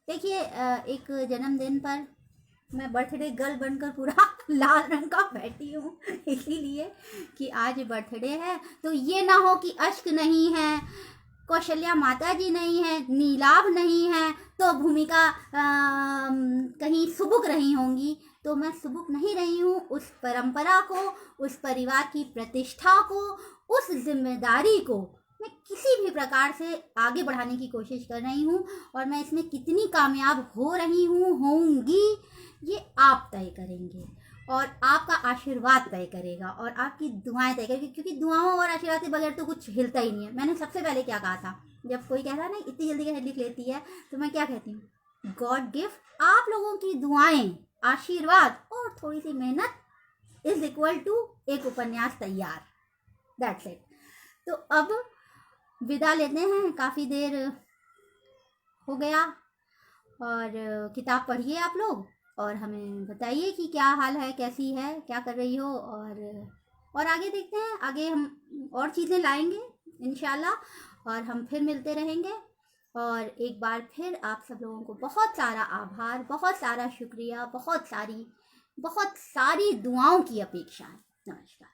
[SPEAKER 1] देखिए, एक जन्मदिन पर मैं बर्थडे गर्ल बनकर पूरा लाल रंग का बैठी हूँ, इसीलिए कि आज बर्थडे है। तो ये ना हो कि अश्क नहीं है, कौशल्या माता जी नहीं है, नीलाभ नहीं है, तो भूमिका कहीं सुबुक रही होंगी। तो मैं सुबुक नहीं रही हूँ, उस परंपरा को, उस परिवार की प्रतिष्ठा को, उस जिम्मेदारी को मैं किसी भी प्रकार से आगे बढ़ाने की कोशिश कर रही हूँ। और मैं इसमें कितनी कामयाब हो रही हूँ, होंगी, ये आप तय करेंगे और आपका आशीर्वाद तय करेगा और आपकी दुआएं तय करेगी, क्योंकि दुआओं और आशीर्वाद के बगैर तो कुछ हिलता ही नहीं है। मैंने सबसे पहले क्या कहा था, जब कोई कहता है ना इतनी जल्दी कैसे लिख लेती है, तो मैं क्या कहती हूँ, गॉड गिफ्ट। आप लोगों की दुआएं, आशीर्वाद और थोड़ी सी मेहनत इज इक्वल टू एक उपन्यास तैयार। That's it. तो अब विदा लेते हैं, काफ़ी देर हो गया। और किताब पढ़िए आप लोग और हमें बताइए कि क्या हाल है, कैसी है, क्या कर रही हो। और आगे देखते हैं, आगे हम और चीज़ें लाएंगे इंशाल्लाह और हम फिर मिलते रहेंगे। और एक बार फिर आप सब लोगों को बहुत सारा आभार, बहुत सारा शुक्रिया, बहुत सारी दुआओं की अपेक्षा है। नमस्कार।